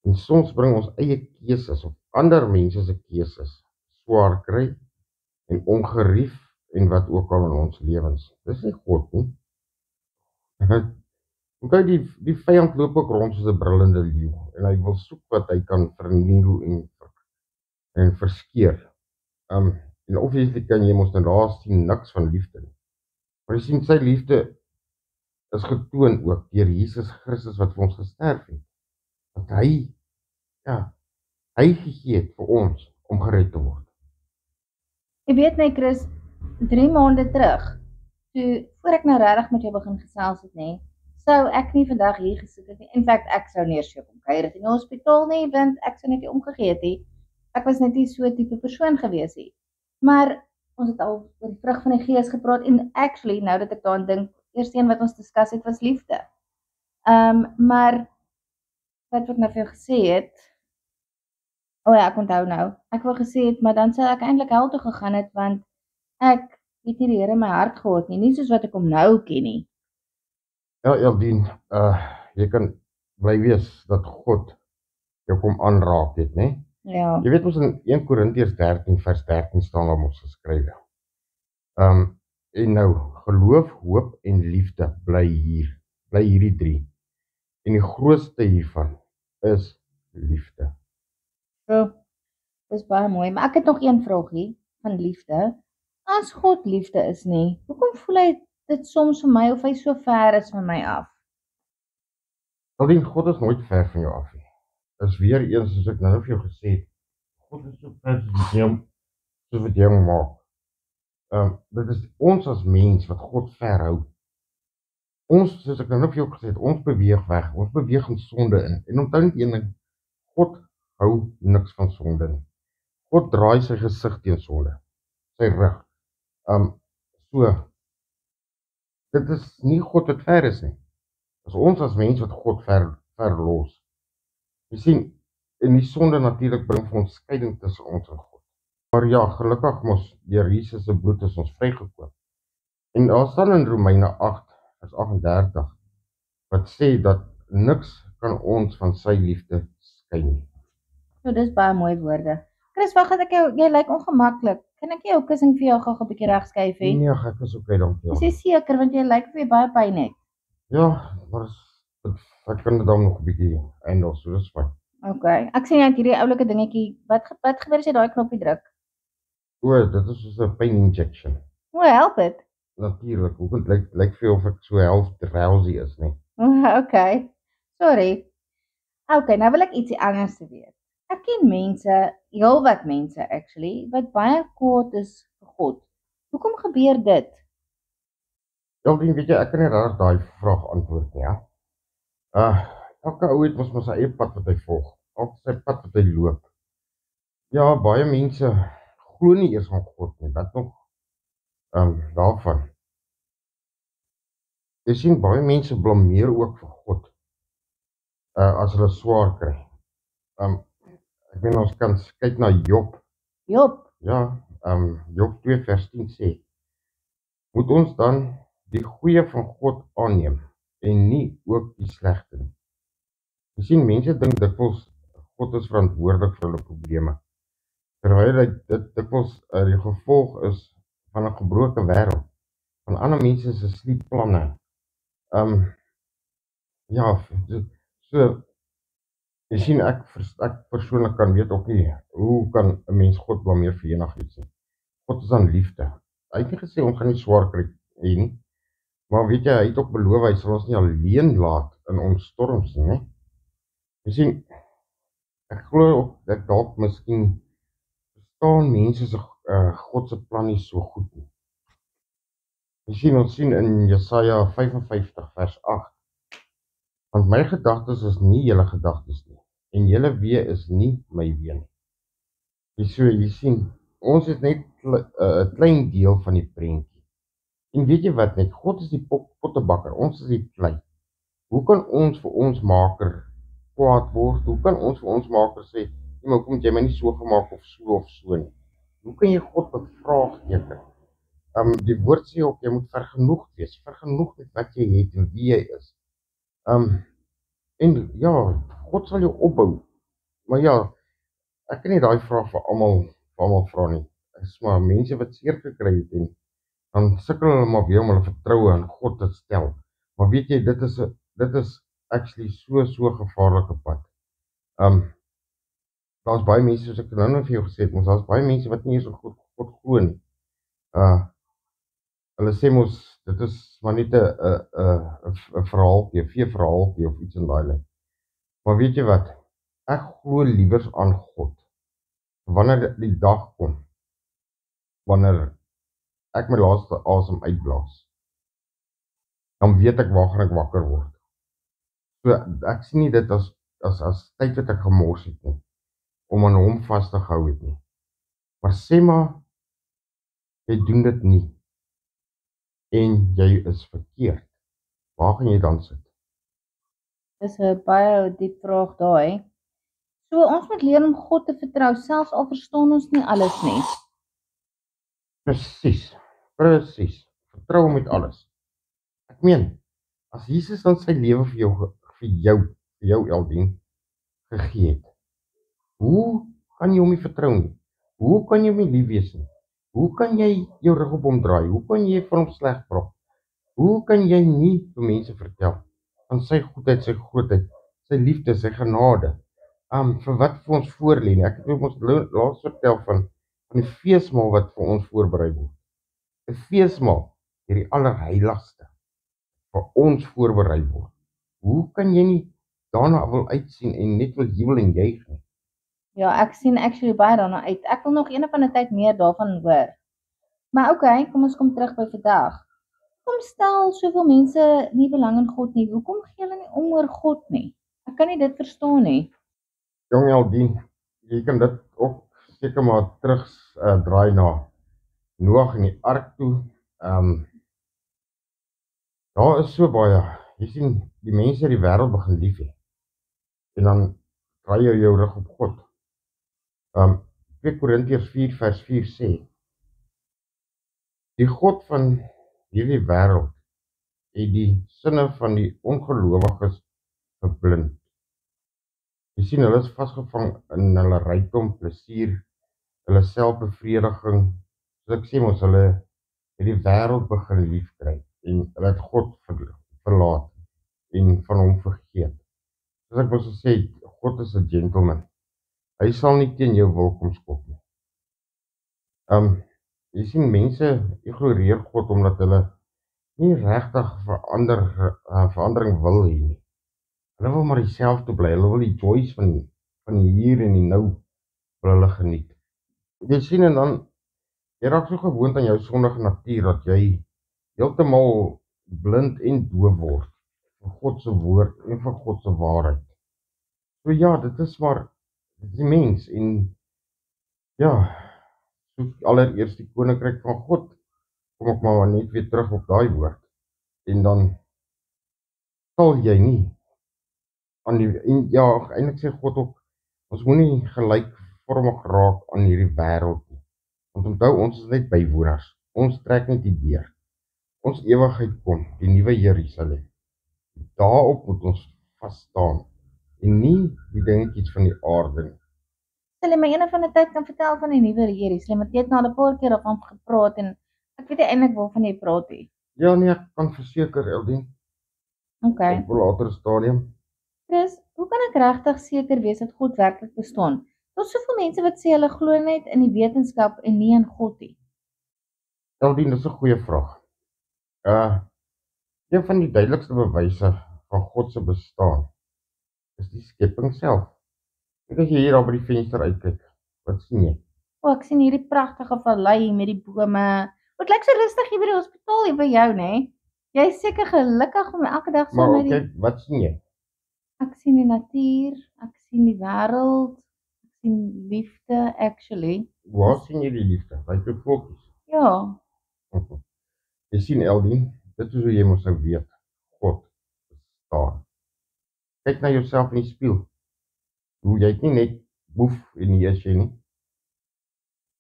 En soms bring ons eie keuses of ander mense se keuses swaar kry en ongerief en wat ook al in ons lewens. Dis nie God nie. Onthou die vyand loop ook rond soos 'n brullende leeu en hy wil soek wat hy kan verniel en verskeer. En obviously kan jy mos daar sien niks van liefde nie. Maar jy sien sy liefde is getoon ook deur Jesus Christus wat vir ons gesterf het. Dat hy gegee het vir ons om gered te word. Jy weet my Chris, 3 maande terug, toe voor ek nou regtig met jou begin gesels het, nê, sou ek nie vandag hier gesit het nie. In fact, ek sou nie eers kom kuier het in die hospitaal nie, want ek sou net nie omgegee het nie. Ek was net nie so 'n tipe persoon gewees nie. Maar ons het al oor die vrug van die gees gepraat en actually, nou dat ek daaraan dink, eerste een wat ons discuss het was liefde. Maar wat ek nou vir jou gesê het, ja, ek onthou nou. Ek wou gesê het, maar dan sou ek eintlik hel toe gegaan het, want ek het nie die Here in my hart gehad nie soos wat ek hom nou ken nie. Ja, Eldien, jy kan bly wees dat God jou kom aanraak het, né? Ja. Jy weet ons in 1 Korintiërs 13 vers 13 staan daar ons geskrywe. En nou, geloof, hoop en liefde bly hierdie 3. En die grootste hiervan is liefde. So, dis baie mooi, maar ek het nog een vraagie van liefde. As God liefde is nie, hoekom voel hy dit soms vir my of hy so ver is van my af? Eldien, God is nooit ver van jou af nie. Dis weer eens soos ek nou vir jou gesê het, God is so ver soos wat jy hom maak. Dit is ons as mens wat God verhou. Ons, soos ek nou vir jou gesê het, ons beweeg weg, ons beweeg in sonde in. En onthou net een ding, God hou niks van sonde nie. God draai sy gesig teen sonde, sy rug. So, dit is nie God wat ver is nie. Dit is ons as mens wat God verlos. Jy sien, en die sonde natuurlik bring vir ons skeiding tussen ons en God. Maar ja, gelukkig mos, deur Jesus se bloed is ons vrygekoop. En daar staan in Romeine 8 vers 38 wat sê dat niks kan ons van sy liefde skei nie. So, dis baie mooi woorde. Chris, wag dat jy lyk ongemaklik. Kan ek jou kussing vir jou gou 'n bietjie regskuif hê? Nee, ek is okay, dankie. Is jy seker, want jy lyk of jy baie pyn het? Ja, maar ek kan dit dan nog 'n bietjie eindig, so dis fyn. Okay. Ek sien jy het hierdie oulike dingetjie. Wat gebeur as jy daai knoppie druk? Dit is soos 'n pain injection. Help dit? Natuurlik. Hoekom lyk vir jou of ek so half drowsy is, nie? Okay. Sorry. Okay, nou wil ek ietsie anders weet. Ek ken mense, heelwat mense actually, wat baie kwaad is vir God. Hoekom gebeur dit? Eldien, weet jy, ek kan nie regtig daai vraag antwoord nie, ja. Elke ou het mos sy eie pad wat hy volg. Elke sy pad wat hy loop. Ja, baie mense glo nie eers aan God nie. Wat nog daarvan. Jy sien, baie mense blameer ook vir God as hulle swaar kry. Ek weet ons kan kyk na Job. Job? Ja, Job 2 vers 10 sê, moet ons dan die goeie van God aanneem en nie ook die slegte nie. Jy sien, mense dink dikwels God is verantwoordelik vir hulle probleme, terwyl dit dikwels die gevolg is van 'n gebroke wêreld, van ander mense se sleepplanne. Ja, so jy sien, ek persoonlik kan weet ook nie, hoe kan 'n mens God blameer vir enigiets nie. God is aan liefde. Hy het nie gesê ons gaan nie swaar kry nie, maar weet jy, hy het ook beloof hy sal ons nie alleen laat in ons storms nie, né? Jy sien, ek glo ook dat dalk miskien verstaan mense se God se plan nie so goed nie. Jy sien, ons sien in Jesaja 55 vers 8, want my gedagtes is nie julle gedagtes nie, en julle weë is nie my weë nie. Jy sien, ons is net 'n klein deel van die prentjie. En weet jy wat net, God is die pottebakker, ons is die klei. Hoe kan ons vir ons maker kwaad word? Hoe kan ons vir ons maker sê, nee, maar hoekom het jy my nie so gemaak of so nie? Hoe kan jy God bevraagteken? Die woord sê ook, jy moet vergenoegd wees, vergenoegd met wat jy het en wie jy is. En ja, God sal jou opbou. Maar ja, ek kan nie daai vraag vir almal vra nie. Dit is maar mense wat seer gekry het en dan sukkel hulle maar weer om hulle vertroue in God te stel. Maar weet jy, dit is actually so gevaarlike pad. Daar's baie mense, soos ek nou vir jou gesê het, daar's baie mense wat nie eens op God glo nie. Hulle sê mos, dit is maar net 'n verhaaltjie, 'n veeverhaaltjie of iets in daai lyn. Maar weet jy wat? Ek glo liewer aan God. Wanneer die dag kom, wanneer ek my laaste asem uitblaas, dan weet ek waar gaan ek wakker word. So ek sien nie dit as tyd wat ek gemors het nie, om aan hom vas te hou het nie. Maar sê maar, jy doen dit nie, en jy is verkeerd. Waar gaan jy dan sit? Dis 'n baie diep vraag daai. So ons moet leer om God te vertrou, selfs al verstaan ons nie alles nie. Presies. Vertrou hom met alles. Ek meen, as Jesus dan sy lewe vir jou Eldien, gegee het, hoe kan jy hom nie vertrou nie? Hoe kan jy hom nie lief wees nie? Hoe kan jy jou rug op hom draai? Hoe kan jy vir hom sleg praat? Hoe kan jy nie vir mense vertel van sy goedheid, sy grootheid, sy liefde, sy genade? Vir wat vir ons voorlê nie. Ek het ook ons laas vertel van die feesmaal wat vir ons voorberei word. 'n Feesmaal, hierdie allerheiligste, vir ons voorberei word. Hoe kan jy nie daarna wil uitsien en net wil jubel en juig nie? Ja, ek sien actually baie daarna uit. Ek wil nog een of ander tyd meer daarvan hoor. Maar okay, kom ons kom terug by vandag. Hoekom stel soveel mense nie belang in God nie? Hoekom gee hulle nie om oor God nie? Ek kan nie dit verstaan nie. Jong Eldien, jy kan dit ook seker maar terug draai na Noag en die ark toe. Daar is so baie. Jy sien, die mense die wêreld begin lief hê. En dan draai jy jou rug op God. 2 Korintiërs 4 vers 4 sê, die God van hierdie wêreld het die sinne van die ongelowiges verblind. Jy sien, hulle is vasgevang in hulle rykdom, plesier, hulle selfbevrediging. Soos ek sê mos, hulle het die wêreld begin lief kry en hulle het God verlaat en van hom vergeet. Soos ek mos gesê het, God is 'n gentleman. Hy sal nie teen jou wil kom skop nie. Jy sien, mense ignoreer God omdat hulle nie regtig verandering wil hê nie. Hulle wil maar dieselfde bly. Hulle wil die joys van die hier en die nou wil hulle geniet. Jy sien, en dan jy raak so gewoond aan jou sondige natuur dat jy heeltemal blind en doof word vir God se woord en vir God se waarheid. So ja, dit is die mens en ja, soek allereers die koninkryk van God. Kom ek maar net weer terug op daai woord. En dan sal jy nie eintlik sê God ook, ons moenie gelykvormig raak aan hierdie wêreld nie. Want onthou, ons is net bywoners. Ons trek net die deur. Ons ewigheid kom, die nuwe Jerusalem. Daarop moet ons vas staan en nie die dingetjies van die aarde nie. Sal jy my een of ander tyd kan vertel van die nuwe Jerusalem? Want jy het nou al 'n paar keer daarvan gepraat en ek weet nie eintlik waarvan jy praat nie. Ja nee, ek kan verseker, Eldien. Okay. Op 'n later stadium. Chris, hoe kan ek regtig seker wees dat God werklik bestaan? Daar's soveel mense wat sê hulle glo net in die wetenskap en nie in God nie. Eldien, dis 'n goeie vraag. Een van die duidelikste bewyse van God se bestaan is die skepping self. Kyk as jy hier daar by die venster uitkyk, wat sien jy? O, ek sien hierdie pragtige vallei met die bome. Dit lyk so rustig hier by die hospitaal hier by jou, nê? Jy is seker gelukkig om elke dag so Maar met die kyk, wat sien jy? Ek sien die natuur, ek sien die wêreld, ek sien liefde actually. Waar sien jy die liefde? By jou voeltjies. Ja, Jy sien, Eldien, dit is hoe jy mos nou weet, God bestaan. Kyk na jouself in die spieël. Hoe jy het nie net boef en nie is jy nie.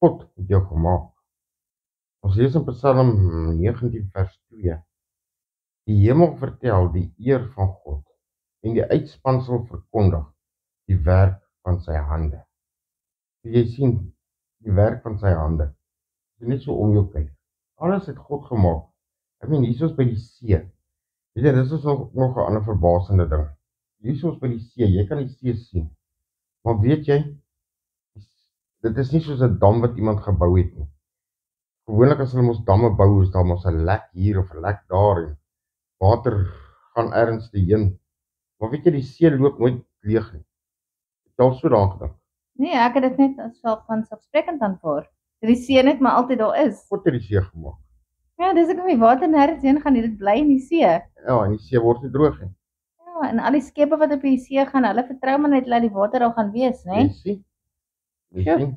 God het jou gemaak. Ons lees in Psalm 19 vers 2. Die hemel vertel die eer van God en die uitspansel verkondig die werk van sy hande. Jy sien die werk van sy hande. Jy net so om jou kyk. Alles het God gemaak. Ek meen, hier is by die see. Weet jy, dit is nog 'n ander verbasende ding. Hier is by die see, jy kan die see sien. Maar weet jy, dit is nie soos 'n dam wat iemand gebou het nie. Gewoonlik as hulle mos damme bou, is daar mos 'n lek hier of 'n lek daar en water gaan ergens heen. Maar weet jy, die see loop nooit leeg nie. Het jy al so daaraan gedink? nee, ek het dit net as vanselfsprekend aanvaar. Dat die see net maar altyd daar is. God het die see gemaak. Ja, dis ek om die water nêrens heen gaan nie, dit bly in die see. Ja, en die see word nie droog nie. Ja, Ja, en al die skepe wat op die see gaan, hulle vertrou maar net dat die water daar gaan wees, né? Jy sien, jy Sjoe. sien.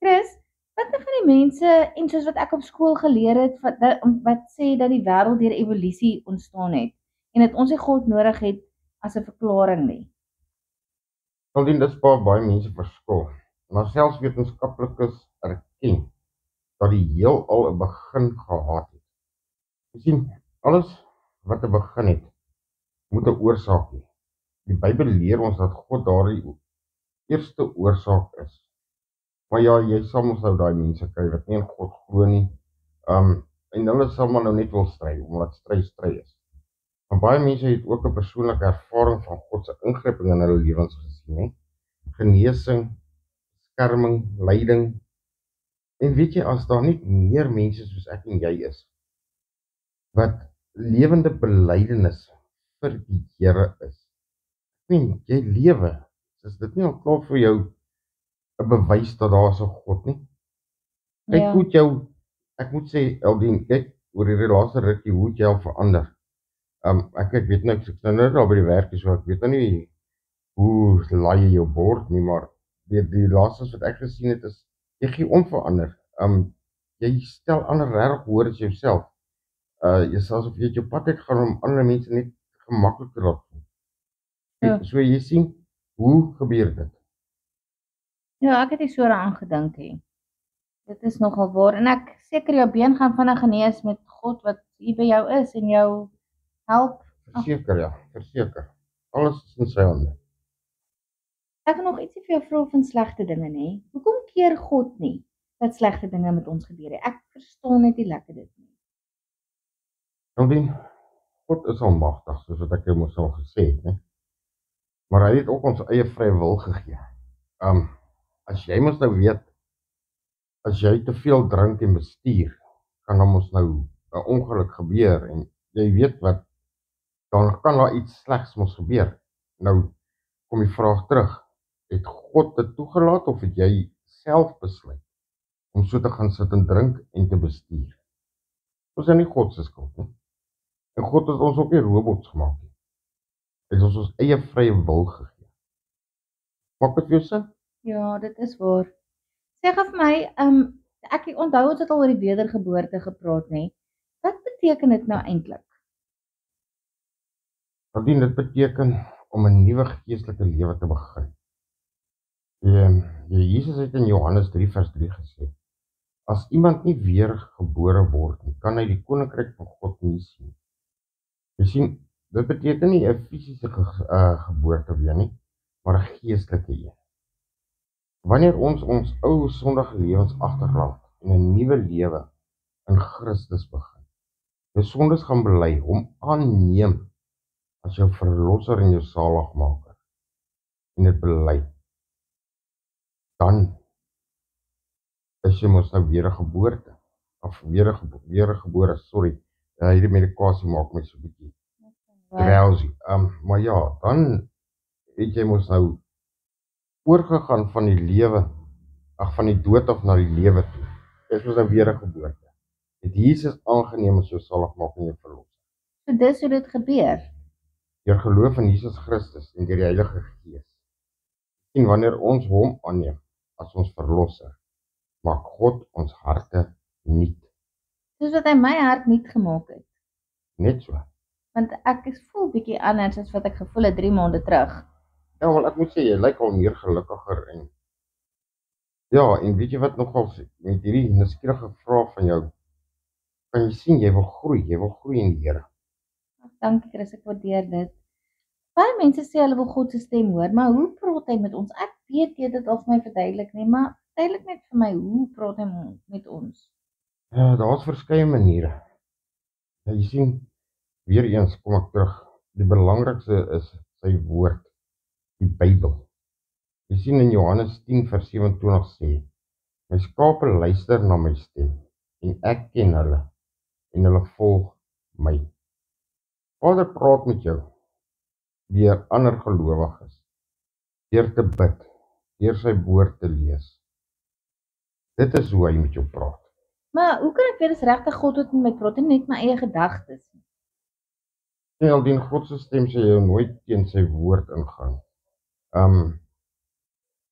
Chris, wat nou van die mense en soos wat ek op skool geleer het wat sê dat die wêreld deur evolusie ontstaan het en dat ons nie God nodig het as 'n verklaring nie. Aldien dit baie mense verskil. Maar selfs wetenskaplikes erken dat die heelal 'n begin gehad het. Jy sien, alles wat 'n begin het, moet 'n oorsaak hê. Die Bybel leer ons dat God daardie eerste oorsaak is. Maar ja, jy sal mos nou daai mense kry wat nie in God glo nie. En hulle sal maar nou net wil stry, omdat stry is. Maar baie mense het ook 'n persoonlike ervaring van God se ingryping in hulle lewens gesien, hè. Genesing, beskerming, leiding. En weet jy, as daar nie meer mense soos ek en jy is, wat lewende belydenis vir die Here is. Jy lewe, is dit nie al klaar vir jou 'n bewys dat daar is 'n God nie? Kyk Ja. hoe jou, ek moet sê, Eldien, kyk, oor die laaste rukkie, hoe het jy al verander? Ek weet nou, ek nou net al by die werk is, so ek weet nou nie hoe laai jy jou bord nie, maar die laaste wat ek gesien het is, jy gee onverander. Jy stel ander regtig hoër as jouself. Jy sê asof jy jou pad uit gaan om ander mense net gemakliker laat voel. Ja. So jy sien, hoe gebeur dit? Ja, ek het nie so daaraan gedink nie. Dit is nogal waar en ek seker jou been gaan vinnig genees met God wat hier by jou is en jou help. Verseker, ja, verseker. Alles is in sy hande. Ek wil nog ietsie vir jou vra van slegte dinge, nê? Hoekom keer God nie dat slegte dinge met ons gebeur nie? Ek verstaan net nie lekker dit nie. Eldien, God is almagtig, soos wat ek jou mos al gesê het, né? Maar hy het ook ons eie vrye wil gegee. As jy mos nou weet, as jy te veel drink en bestuur, kan dan mos nou 'n ongeluk gebeur en jy weet wat, dan kan daar iets slegs mos gebeur. Nou kom die vraag terug, het God dit toegelaat of het jy self besluit om so te gaan sit en drink en te bestuur? Ons is nie God se skuld nie. En God het ons ook nie robots gemaak nie. Hy het ons eie vrye wil gegee. Maak dit vir jou sin? Ja, dit is waar. Sê gou vir my, ek onthou ons het al oor die wedergeboorte gepraat, nê? Wat beteken dit nou eintlik? Verdien dit beteken om 'n nuwe geestelike lewe te begin. Jesus het in Johannes 3 vers 3 gesê, as iemand nie weer gebore word nie, kan hy die koninkryk van God nie sien. Jy sien, dit beteken nie 'n fisiese geboorte weer nie, maar 'n geestelike een. Wanneer ons ou sondige lewens agterlaat en 'n nuwe lewe in Christus begin, jou sondes gaan bely, hom aanneem as jou verlosser en jou saligmaker, en dit bely, dan is jy mos nou wedergeboorte, of wedergebore, sorry, hierdie medikasie maak my so 'n bietjie drowsy. Maar ja, dan het jy mos nou oorgegaan van die lewe, van die dood af na die lewe toe. Dit is mos nou wedergeboorte. Het Jesus aangeneem as jou saligmaker en jou verlosser. So dis hoe dit gebeur. Deur geloof in Jesus Christus en deur die Heilige Gees. En wanneer ons hom aanneem as ons verlosser, maak God ons harte nuut. Soos wat hy my hart nuut gemaak het. Net so. Want ek is voel bietjie anders as wat ek gevoel het 3 maande terug. Ja, wel ek moet sê, jy lyk al meer gelukkiger en ja, en weet jy wat nogal met hierdie nuuskierige vraag van jou, kan jy sien jy wil groei in die Here. Dankie Chris, ek waardeer dit. Baie mense sê hulle wil God se stem hoor, maar hoe praat hy met ons? Ek weet jy dit al vir my verduidelik nie, maar verduidelik net vir my, hoe praat hy met ons? Ja, daar's verskeie maniere. Ja, jy sien, weer eens kom ek terug, die belangrikste is sy woord, die Bybel. Jy sien in Johannes 10 vers 27 sê, my skape luister na my stem, en ek ken hulle, en hulle volg my. Vader praat met jou, deur ander gelowiges, deur te bid, deur sy woord te lees. Dit is hoe hy met jou praat. Maar hoe kan ek weet dis regtig God wat met my praat en net my eie gedagtes? En aldien God se stem sal jou nooit teen sy woord ingaan.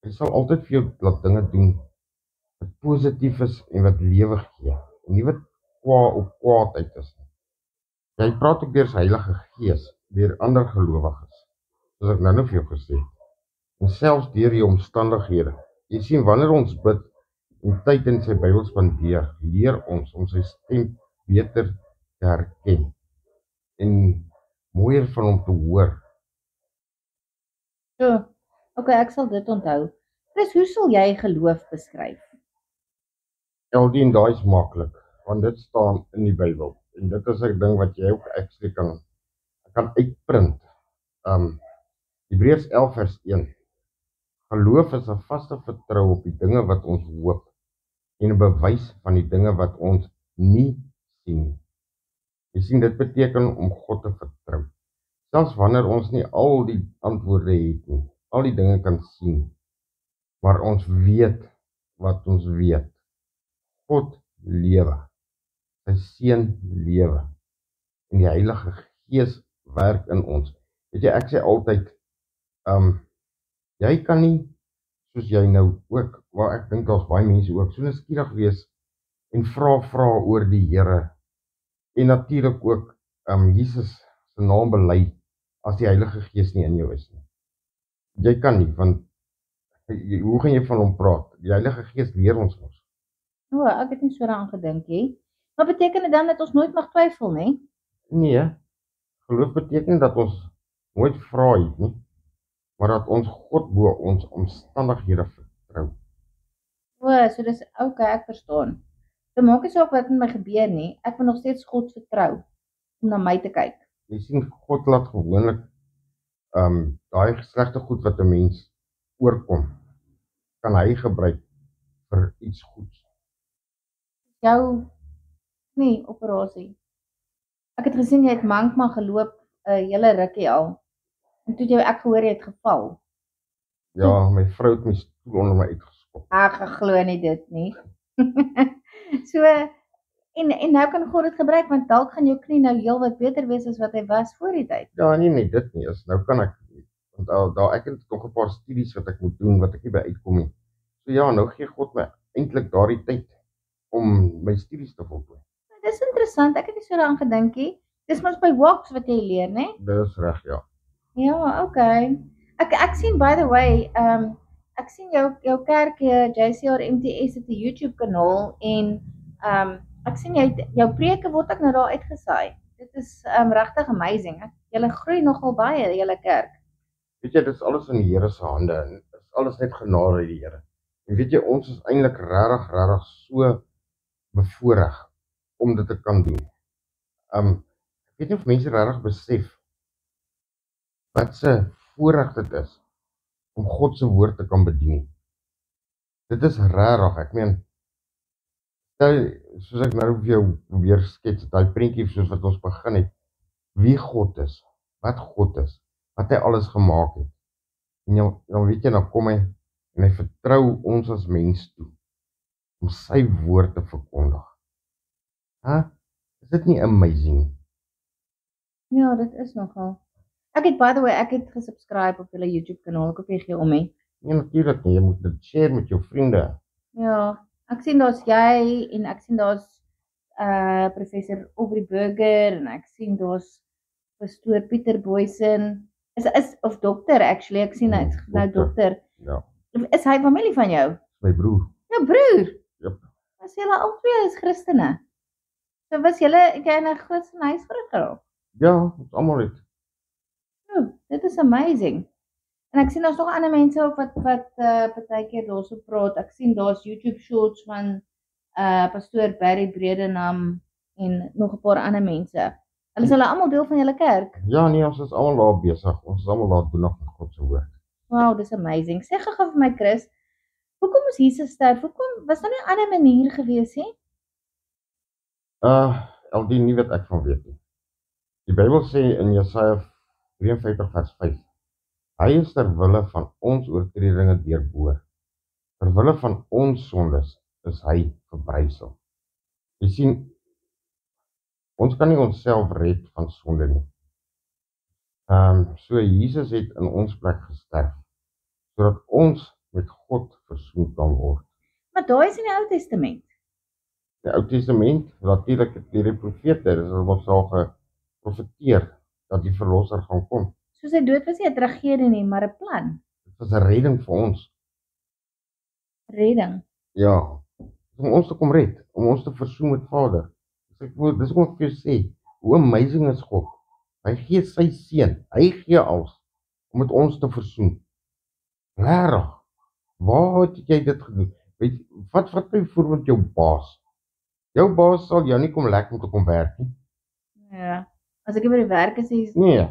Hy sal altyd vir jou laat dinge doen wat positief is en wat lewe gee, en nie wat kwaadheid is nie. Hy praat ook deur sy Heilige Gees, deur ander gelowiges, soos ek nou vir jou gesê het, en selfs deur die omstandighede. Jy sien, wanneer ons bid en tyd in sy Bybel spandeer, leer ons om sy stem beter te herken en mooier van hom te hoor. So, okay, ek sal dit onthou. Chris, hoe sal jy geloof beskryf? Aldien, daai is maklik, want dit staan in die Bybel. En dit is 'n ding wat jy ook actually kan uitprint. Hebreërs 11 vers 1. Geloof is 'n vaste vertrou op die dinge wat ons hoop en 'n bewys van die dinge wat ons nie sien nie. Jy sien, dit beteken om God te vertrou. Selfs wanneer ons nie al die antwoorde het nie, al die dinge kan sien, maar ons weet wat ons weet. God lewe, sy Seun lewe, en die Heilige Gees werk in ons. Weet jy, ek sê altyd, jy kan nie, soos jy nou ook, waar ek dink daar's baie mense ook, so nuuskierig wees en vra oor die Here, en natuurlik ook Jesus se naam bely, as die Heilige Gees nie in jou is nie. Jy kan nie, want hoe gaan jy van hom praat? Die Heilige Gees leer ons mos. Ek het nie so daaraan gedink nie. Maar beteken dit dan dat ons nooit mag twyfel nie? Nee, geloof beteken dat ons nooit vra het nie, maar dat ons God bo ons omstandighede vertrou. So dis okay, ek verstaan. Dit maak nie saak wat met my gebeur nie, ek moet nog steeds God vertrou om na my te kyk. Jy sien, God laat gewoonlik daai slegte goed wat 'n mens oorkom, kan hy gebruik vir iets goeds. Jou operasie. Ek het gesien jy het mank geloop 'n hele rukkie al. En toe ek gehoor jy het geval. Ja, my vrou het my stoel onder my uitgeskop. Ek glo nie dit nie. So, en nou kan God dit gebruik, want dalk gaan jou knie nou heelwat beter wees as wat hy was voor die tyd. Ja, nie dit nie, nou kan ek nie. Want ek het nog 'n paar studies wat ek moet doen, wat ek nie by uitkom nie. So ja, nou gee God my eintlik daardie tyd om my studies te voltooi. Dis interessant, ek het nie so daaraan gedink nie. Dis mos by WOX wat jy leer, né? Dis reg, ja. Ja, okay. Ek sien, by the way, ek sien jou kerk, JCR MTS het 'n YouTube kanaal, en ek sien jou preke word ek nou daar uitgesaai. Dit is regtig amazing. Julle groei nogal baie, julle kerk. Weet jy, dit is alles in die Here se hande, en dit is alles net genade uit die Here. En weet jy, ons is eintlik regtig so bevoorreg om dit te kan doen. Ek weet nie of mense regtig besef wat se voorreg dit is om God se woord te kan bedien. Dit is regtig, ek meen, soos ek nou vir jou probeer skets, daai prentjie soos wat ons begin het, wie God is, wat God is, wat hy alles gemaak het. En dan weet jy, dan kom hy en hy vertrou ons as mens toe om sy woord te verkondig. Is dit nie amazing? Ja, dit is nogal. Ek het, by the way, ek het gesubscribe op julle YouTube kanaal, ek hoop jy gee om nie. Nee, natuurlik nie, jy moet dit share met jou vriende. Ja, ek sien daar's jy, en ek sien daar's professor Aubrey Burger, en ek sien daar's pastoor Pieter Boysen, of dokter actually, ek sien hy nou dokter. Ja. Is hy familie van jou? My broer. Jou broer? Yep. Was julle albei is Christene? So het jy in 'n Christen huis geraak? Ja, ons almal het. Dit is amazing. En ek sien daar's nog ander mense ook wat partykeer daarso praat. Ek sien daar's YouTube shorts van pastoor Barry Bredenham en nog 'n paar ander mense. Hulle is almal deel van julle kerk. Ja, nee, ons is almal daar besig. Ons is almal daar doen nog met God se woord. Wow, dis amazing. Sê gou vir my, Chris, hoekom is Jesus sterf? Hoekom was daar nie 'n ander manier gewees nie? Aldien nie wat ek van weet nie. Die Bybel sê in Jesaja 53 vers 5, hy is ter wille van ons oortredinge deurboor. Ter wille van ons sondes is hy verbrysel. Jy sien, ons kan nie onsself red van sonde nie. So Jesus het in ons plek gesterf, sodat ons met God versoen kan word. Maar daai is in die Ou Testament. Die Ou Testament, natuurlik deur die profete, is ons al geprofeteer dat die verlosser gaan kom. So sy dood was nie 'n tragedie nie, maar 'n plan, Dit was 'n redding vir ons. redding. Ja, om ons te kom red, om ons te versoen met Vader. Dis wat ek vir jou sê, hoe amazing is God. Hy gee sy seun, hy gee alles om met ons te versoen. Regtig, waar het jy dit gedoen? Weet, wat byvoorbeeld jou baas? Jou baas sal jou nie kom lekker om te kom werk nie. Ja. As ek by die werk is, is Nee,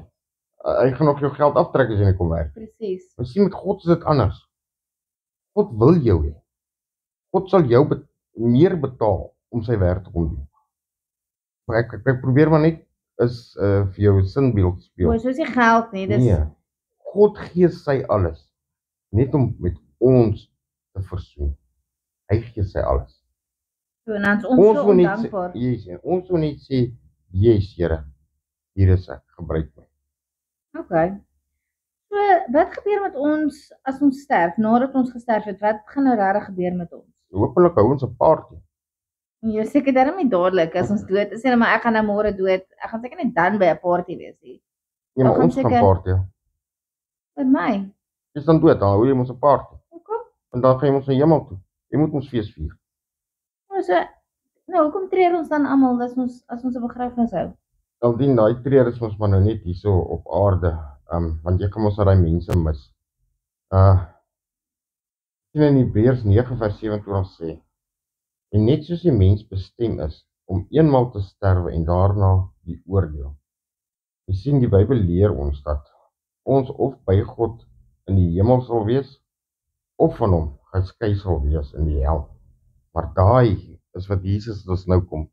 hy gaan nog jou geld aftrek as jy nie kom werk. presies. Maar sien, met God is dit anders. God wil jou hê. God sal jou meer betaal om sy werk te kom doen. Maar ek probeer maar net is vir jou 'n sinbeeld speel. O, soos die geld nie, dis Nee, God gee sy alles, net om met ons te versoen. Hy gee sy alles. so, en dan is ons so wil net sê, ondankbaar. ons wil net sê, yes, Here, hier is ek, gebruik my. Okay. So, wat gebeur met ons as ons sterf, nadat ons gesterf het? Wat gaan nou regtig gebeur met ons? Hoopelik hou ons 'n party. Jy seker darm nie dadelik as ons dood is nie, maar ek gaan nou môre dood. Ek gaan seker net dan by 'n party wees hier. Ja, maar gaan ons gaan seker- party. Vir my. Jy's dan dood, dan hou jy ons 'n party. Hoekom? En dan gaan jy ons na hemel toe. Jy moet ons fees vier. So, nou hoekom treur ons dan almal as ons 'n begrafnis hou? Aldien daai treur is ons maar nou net hierso op aarde, want jy kan mos daai mense mis. In Hebreërs 9 vers 27 sê, en net soos die mens bestem is om eenmaal te sterwe en daarna die oordeel. Jy sien, die Bybel leer ons dat ons of by God in die hemel sal wees, of van hom geskei sal wees in die hel. Maar daai is wat Jesus ons nou kom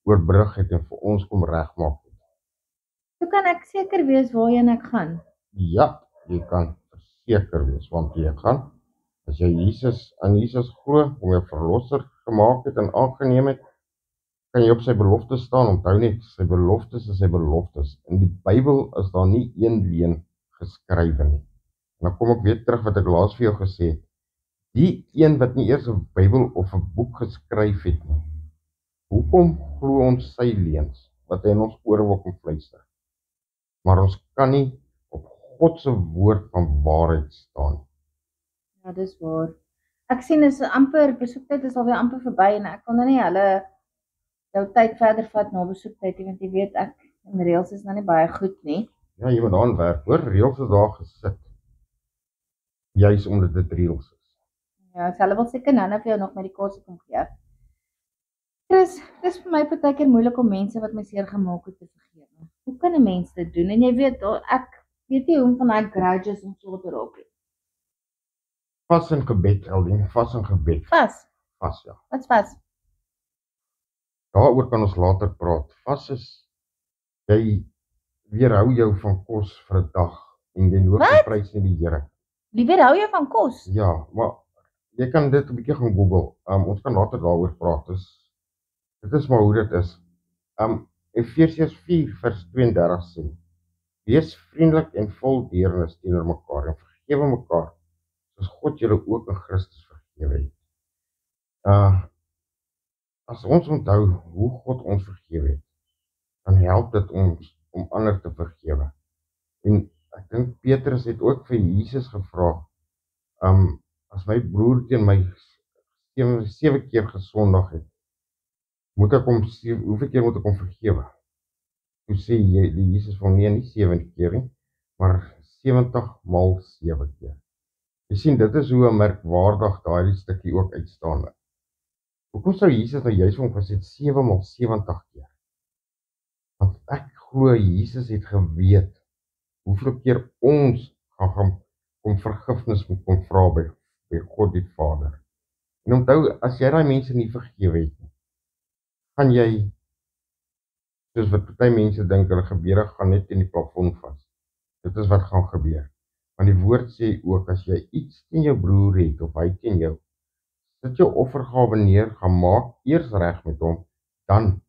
oorbrug het en vir ons kom regmaak het. Hoe kan ek seker wees waarheen ek gaan? Ja, jy kan verseker wees want jy gaan. As jy aan Jesus glo, om jou verlosser gemaak het en aangeneem het, kan jy op sy beloftes staan. Onthou net, sy beloftes is sy beloftes. In die Bybel is daar nie een leuen geskrywe nie. En dan kom ek weer terug wat ek laas vir jou gesê het. Die een wat nie eers 'n Bybel of 'n boek geskryf het nie. Hoekom glo ons sy leuns wat hy in ons ore wil kom fluister? Maar ons kan nie op God se woord van waarheid staan nie. Ja, dis waar. Ek sien is amper besoektyd is alweer amper verby en ek kan nou nie hulle jou tyd verder vat na besoektyd nie, want jy weet ek en reëls is nou nie baie goed nie. Ja, jy moet daaraan werk, hoor, reëls is daar gesit. Juis omdat dit reëls is. Ja, hulle wil seker nou vir jou nog medikasie kom gee. Dis vir my partykeer moeilik om mense wat my seer gemaak het te vergewe. Hoe kan 'n mens dit doen? En jy weet, ek weet nie hoe om van daai grudges ontslae te raak nie. Vas in gebed, Eldien, vas in gebed. Vas. Vas, ja. Wat's vas? Daaroor kan ons later praat. Vas is, jy weerhou jou van kos vir 'n dag en jy loop die prys in die Here. Liewer hou jy van kos? Ja, maar jy kan dit 'n bietjie gaan Google. Ons kan later daaroor praat. Dit is maar hoe dit is. Efesiërs 4 vers 32 sê, wees vriendelik en vol deernis teenoor mekaar en vergewe mekaar, soos God julle ook in Christus vergewe het. As ons onthou hoe God ons vergewe het, dan help dit ons om ander te vergewe. En ek dink Petrus het ook vir Jesus gevra, as my broer teen my 7 keer gesondig het, hoeveel keer moet ek hom vergewe? Toe sê Jesus van nee, nie 7 keer nie, maar 70 maal 7 keer. Jy sien, dit is hoe merkwaardig daardie stukkie ook uitstaan. Hoekom sou Jesus nou juist vir hom gesê 7 maal 70 keer? Want ek glo Jesus het geweet hoeveel keer ons gaan kom vergifnis moet kom vra by God die Vader. En onthou, as jy daai mense nie vergewe het nie, gaan jy, soos wat baie mense dink, hulle gebeure gaan net in die plafon vas. Dit is wat gaan gebeur. Want die woord sê ook, as jy iets teen jou broer het, of hy teen jou, sit jou offergawe neer, gaan maak eers reg met hom, dan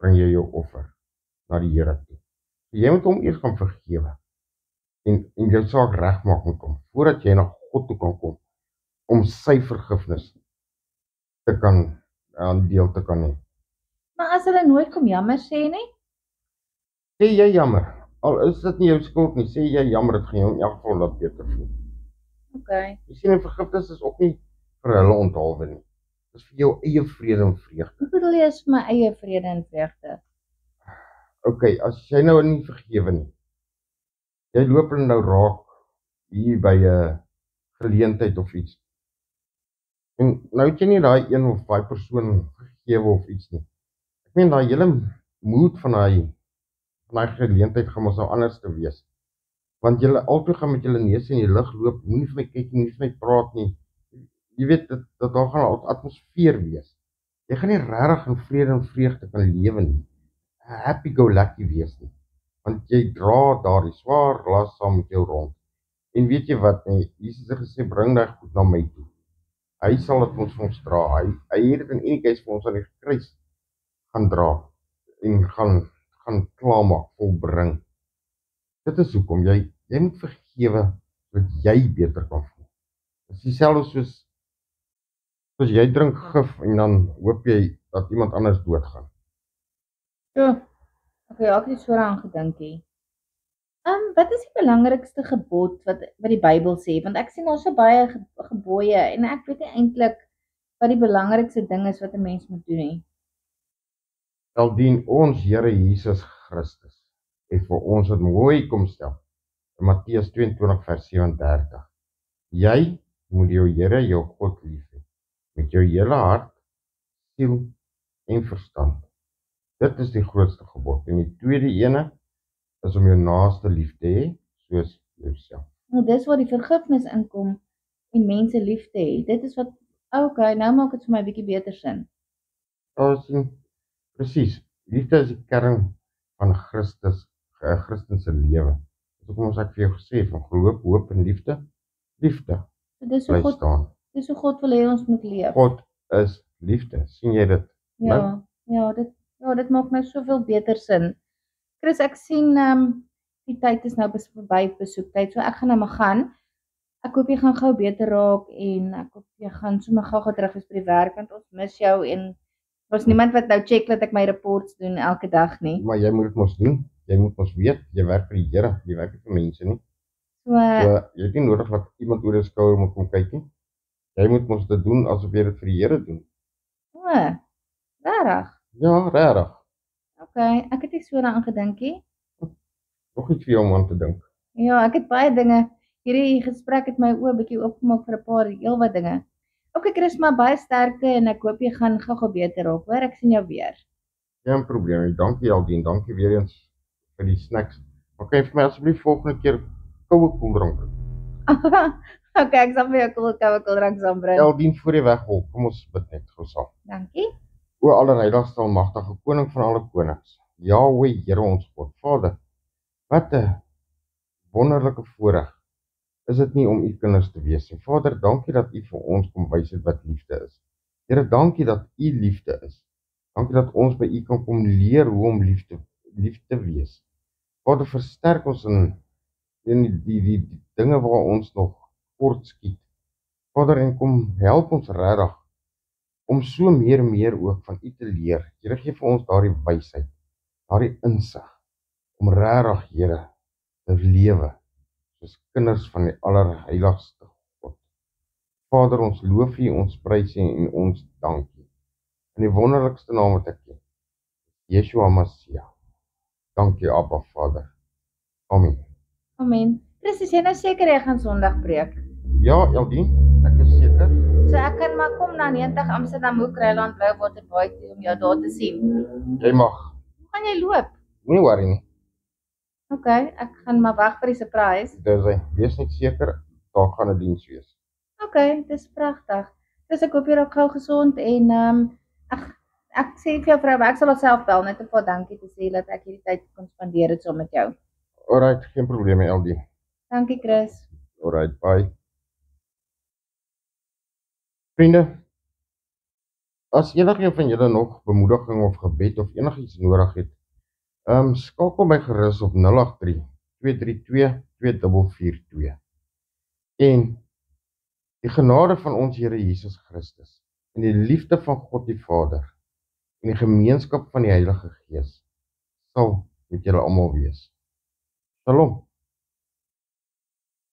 bring jy jou offer na die Here toe. So jy moet hom eers gaan vergewe. en jou saak regmaak met hom, voordat jy na God toe kan kom, om sy vergifnis te kan aan deel te kan hê. Maar as hulle nooit kom jammer sê nie? Sê jy jammer, al is dit nie jou skuld nie, sê jy jammer, dit gaan jou in elk geval laat beter voel. Okay. Jy sien, vergifnis is ook nie vir hulle onthaalwe nie. Dit is vir jou eie vrede en vreugde. Hoe bedoel jy is vir my eie vrede en vreugde? Okay, as jy nou nie vergewe nie, jy loop hulle nou raak hier by 'n geleentheid of iets. En nou het jy nie daai een of daai persoon vergewe of iets nie. Ek meen daai hele moed van daai geleentheid gaan mos nou anders te wees. Want julle albei gaan met julle neus in die lug loop, moenie vir my kyk nie, moenie vir my praat nie. Jy weet dat daar gaan 'n atmosfeer wees. Jy gaan nie regtig in vrede en vreugde kan lewe nie. Happy go lucky wees nie. Want jy dra daardie swaar las saam met jou rond. En weet jy wat nie, Jesus het gesê bring daai goed na my toe. Hy sal dit ons vir ons dra. Hy het dit in eenheid vir ons aan die kruis gaan dra en gaan klaarmaak, volbring. Dit is hoekom jy moet vergewe sodat jy beter kan voel. Dit is dieselfde soos jy drink gif en dan hoop jy dat iemand anders doodgaan. Ja. Okay, ek het nie so daaraan gedink nie. Wat is die belangrikste gebod wat die Bybel sê? Want ek sien daar so baie gebooie en ek weet nie eintlik wat die belangrikste ding is wat 'n mens moet doen nie. Aldien ons Here Jesus Christus het vir ons dit mooi kom stel. In Matteus 22 vers 37. Jy moet jou Here jou God lief hê met jou hele hart, siel en verstand. Dit is die grootste gebod. En die tweede ene is om jou naaste lief te hê soos jouself. Nou dis waar die vergifnis inkom en mense lief te hê. Dit is wat okay, nou maak dit vir my 'n bietjie beter sin. Presies. Liefde is die kern van Christus se lewe. Dis hoekom ek vir jou gesê van geloof, hoop en liefde. Liefde. Dis hoe God staan. Dis hoe God wil hê ons moet leef. God is liefde. sien jy dit? Ja, dit maak nou soveel beter sin. Chris, ek sien die tyd is nou verby besoektyd, so ek gaan nou maar gaan. Ek hoop jy gaan gou beter raak en ek hoop jy gaan sommer gou terug wees by die werk want ons mis jou en daar's niemand wat nou check dat ek my reports doen elke dag nie. Maar jy moet dit mos doen. Jy moet mos weet, jy werk vir die Here, jy werk nie vir mense nie. So jy het nie nodig dat iemand oor jou skouer moet kom kyk nie. Jy moet mos dit doen asof jy dit vir die Here doen. Regtig? Ja, regtig. Okay, ek het nie so daaraan gedink nie. Nog iets vir jou om aan te dink. Ja, ek het baie dinge. Hierdie gesprek het my oë bietjie oopgemaak vir 'n paar heelwat dinge. Okay, Chris, maar baie sterkte en ek hoop jy gaan gou-gou beter raak, hoor. Ek sien jou weer. Geen probleem nie. Dankie Aldien. Dankie weer eens vir die snacks. Okay, vir my asseblief volgende keer koue koeldrank. Okay, ek sal vir jou koue koeldrank saambring. Aldien voor jy weghol. Kom ons bid net gou saam. Dankie. O allerheiligste almagtige koning van alle konings. Jahweh, Here ons God. Vader, wat 'n wonderlike voorreg is dit nie om u kinders te wees nie. Vader, dankie dat u vir ons kom wys het wat liefde is. Here, dankie dat u liefde is. Dankie dat ons by u kan kom leer hoe om lief te wees. Vader, versterk ons in die dinge waar ons nog kort skiet. Vader, en kom help ons regtig om so meer en meer ook van u te leer. Here, gee vir ons daardie wysheid, daardie insig om regtig, Here, te lewe soos kinders van die allerheiligste God. Vader, ons loof u, ons prys u en ons dank u. In die wonderlikste naam wat ek ken, Yeshua Mashiach. Dankie Abba Vader. Amen. Amen. Chris, is jy nou seker jy gaan Sondag preek? Ja, Eldien, ek is seker. So ek kan maar kom na 90 Amsterdam Hoek Ryland Blouwater Baai toe om jou daar te sien. Jy mag. Hoe gaan jy loop? Moenie worry nie. Okay, ek gaan maar wag vir die surprise. Dis hy. Wees net seker, daar gaan 'n diens wees. Okay, dis pragtig. Dus ek hoop jy raak gou gesond en ek sê vir jou vrou, ek sal myself bel net 'n paar dankie te sê dat ek hierdie tyd kon spandeer het saam met jou. Alright, geen probleme Eldien. Dankie Chris. Alright, bye. Vriende, as enigiemand van julle nog bemoediging of gebed of enigiets nodig het, skakel my gerus op 083 232-2442. En die genade van ons Here Jesus Christus en die liefde van God die Vader en die gemeenskap van die Heilige Gees sal met julle almal wees. Shalom.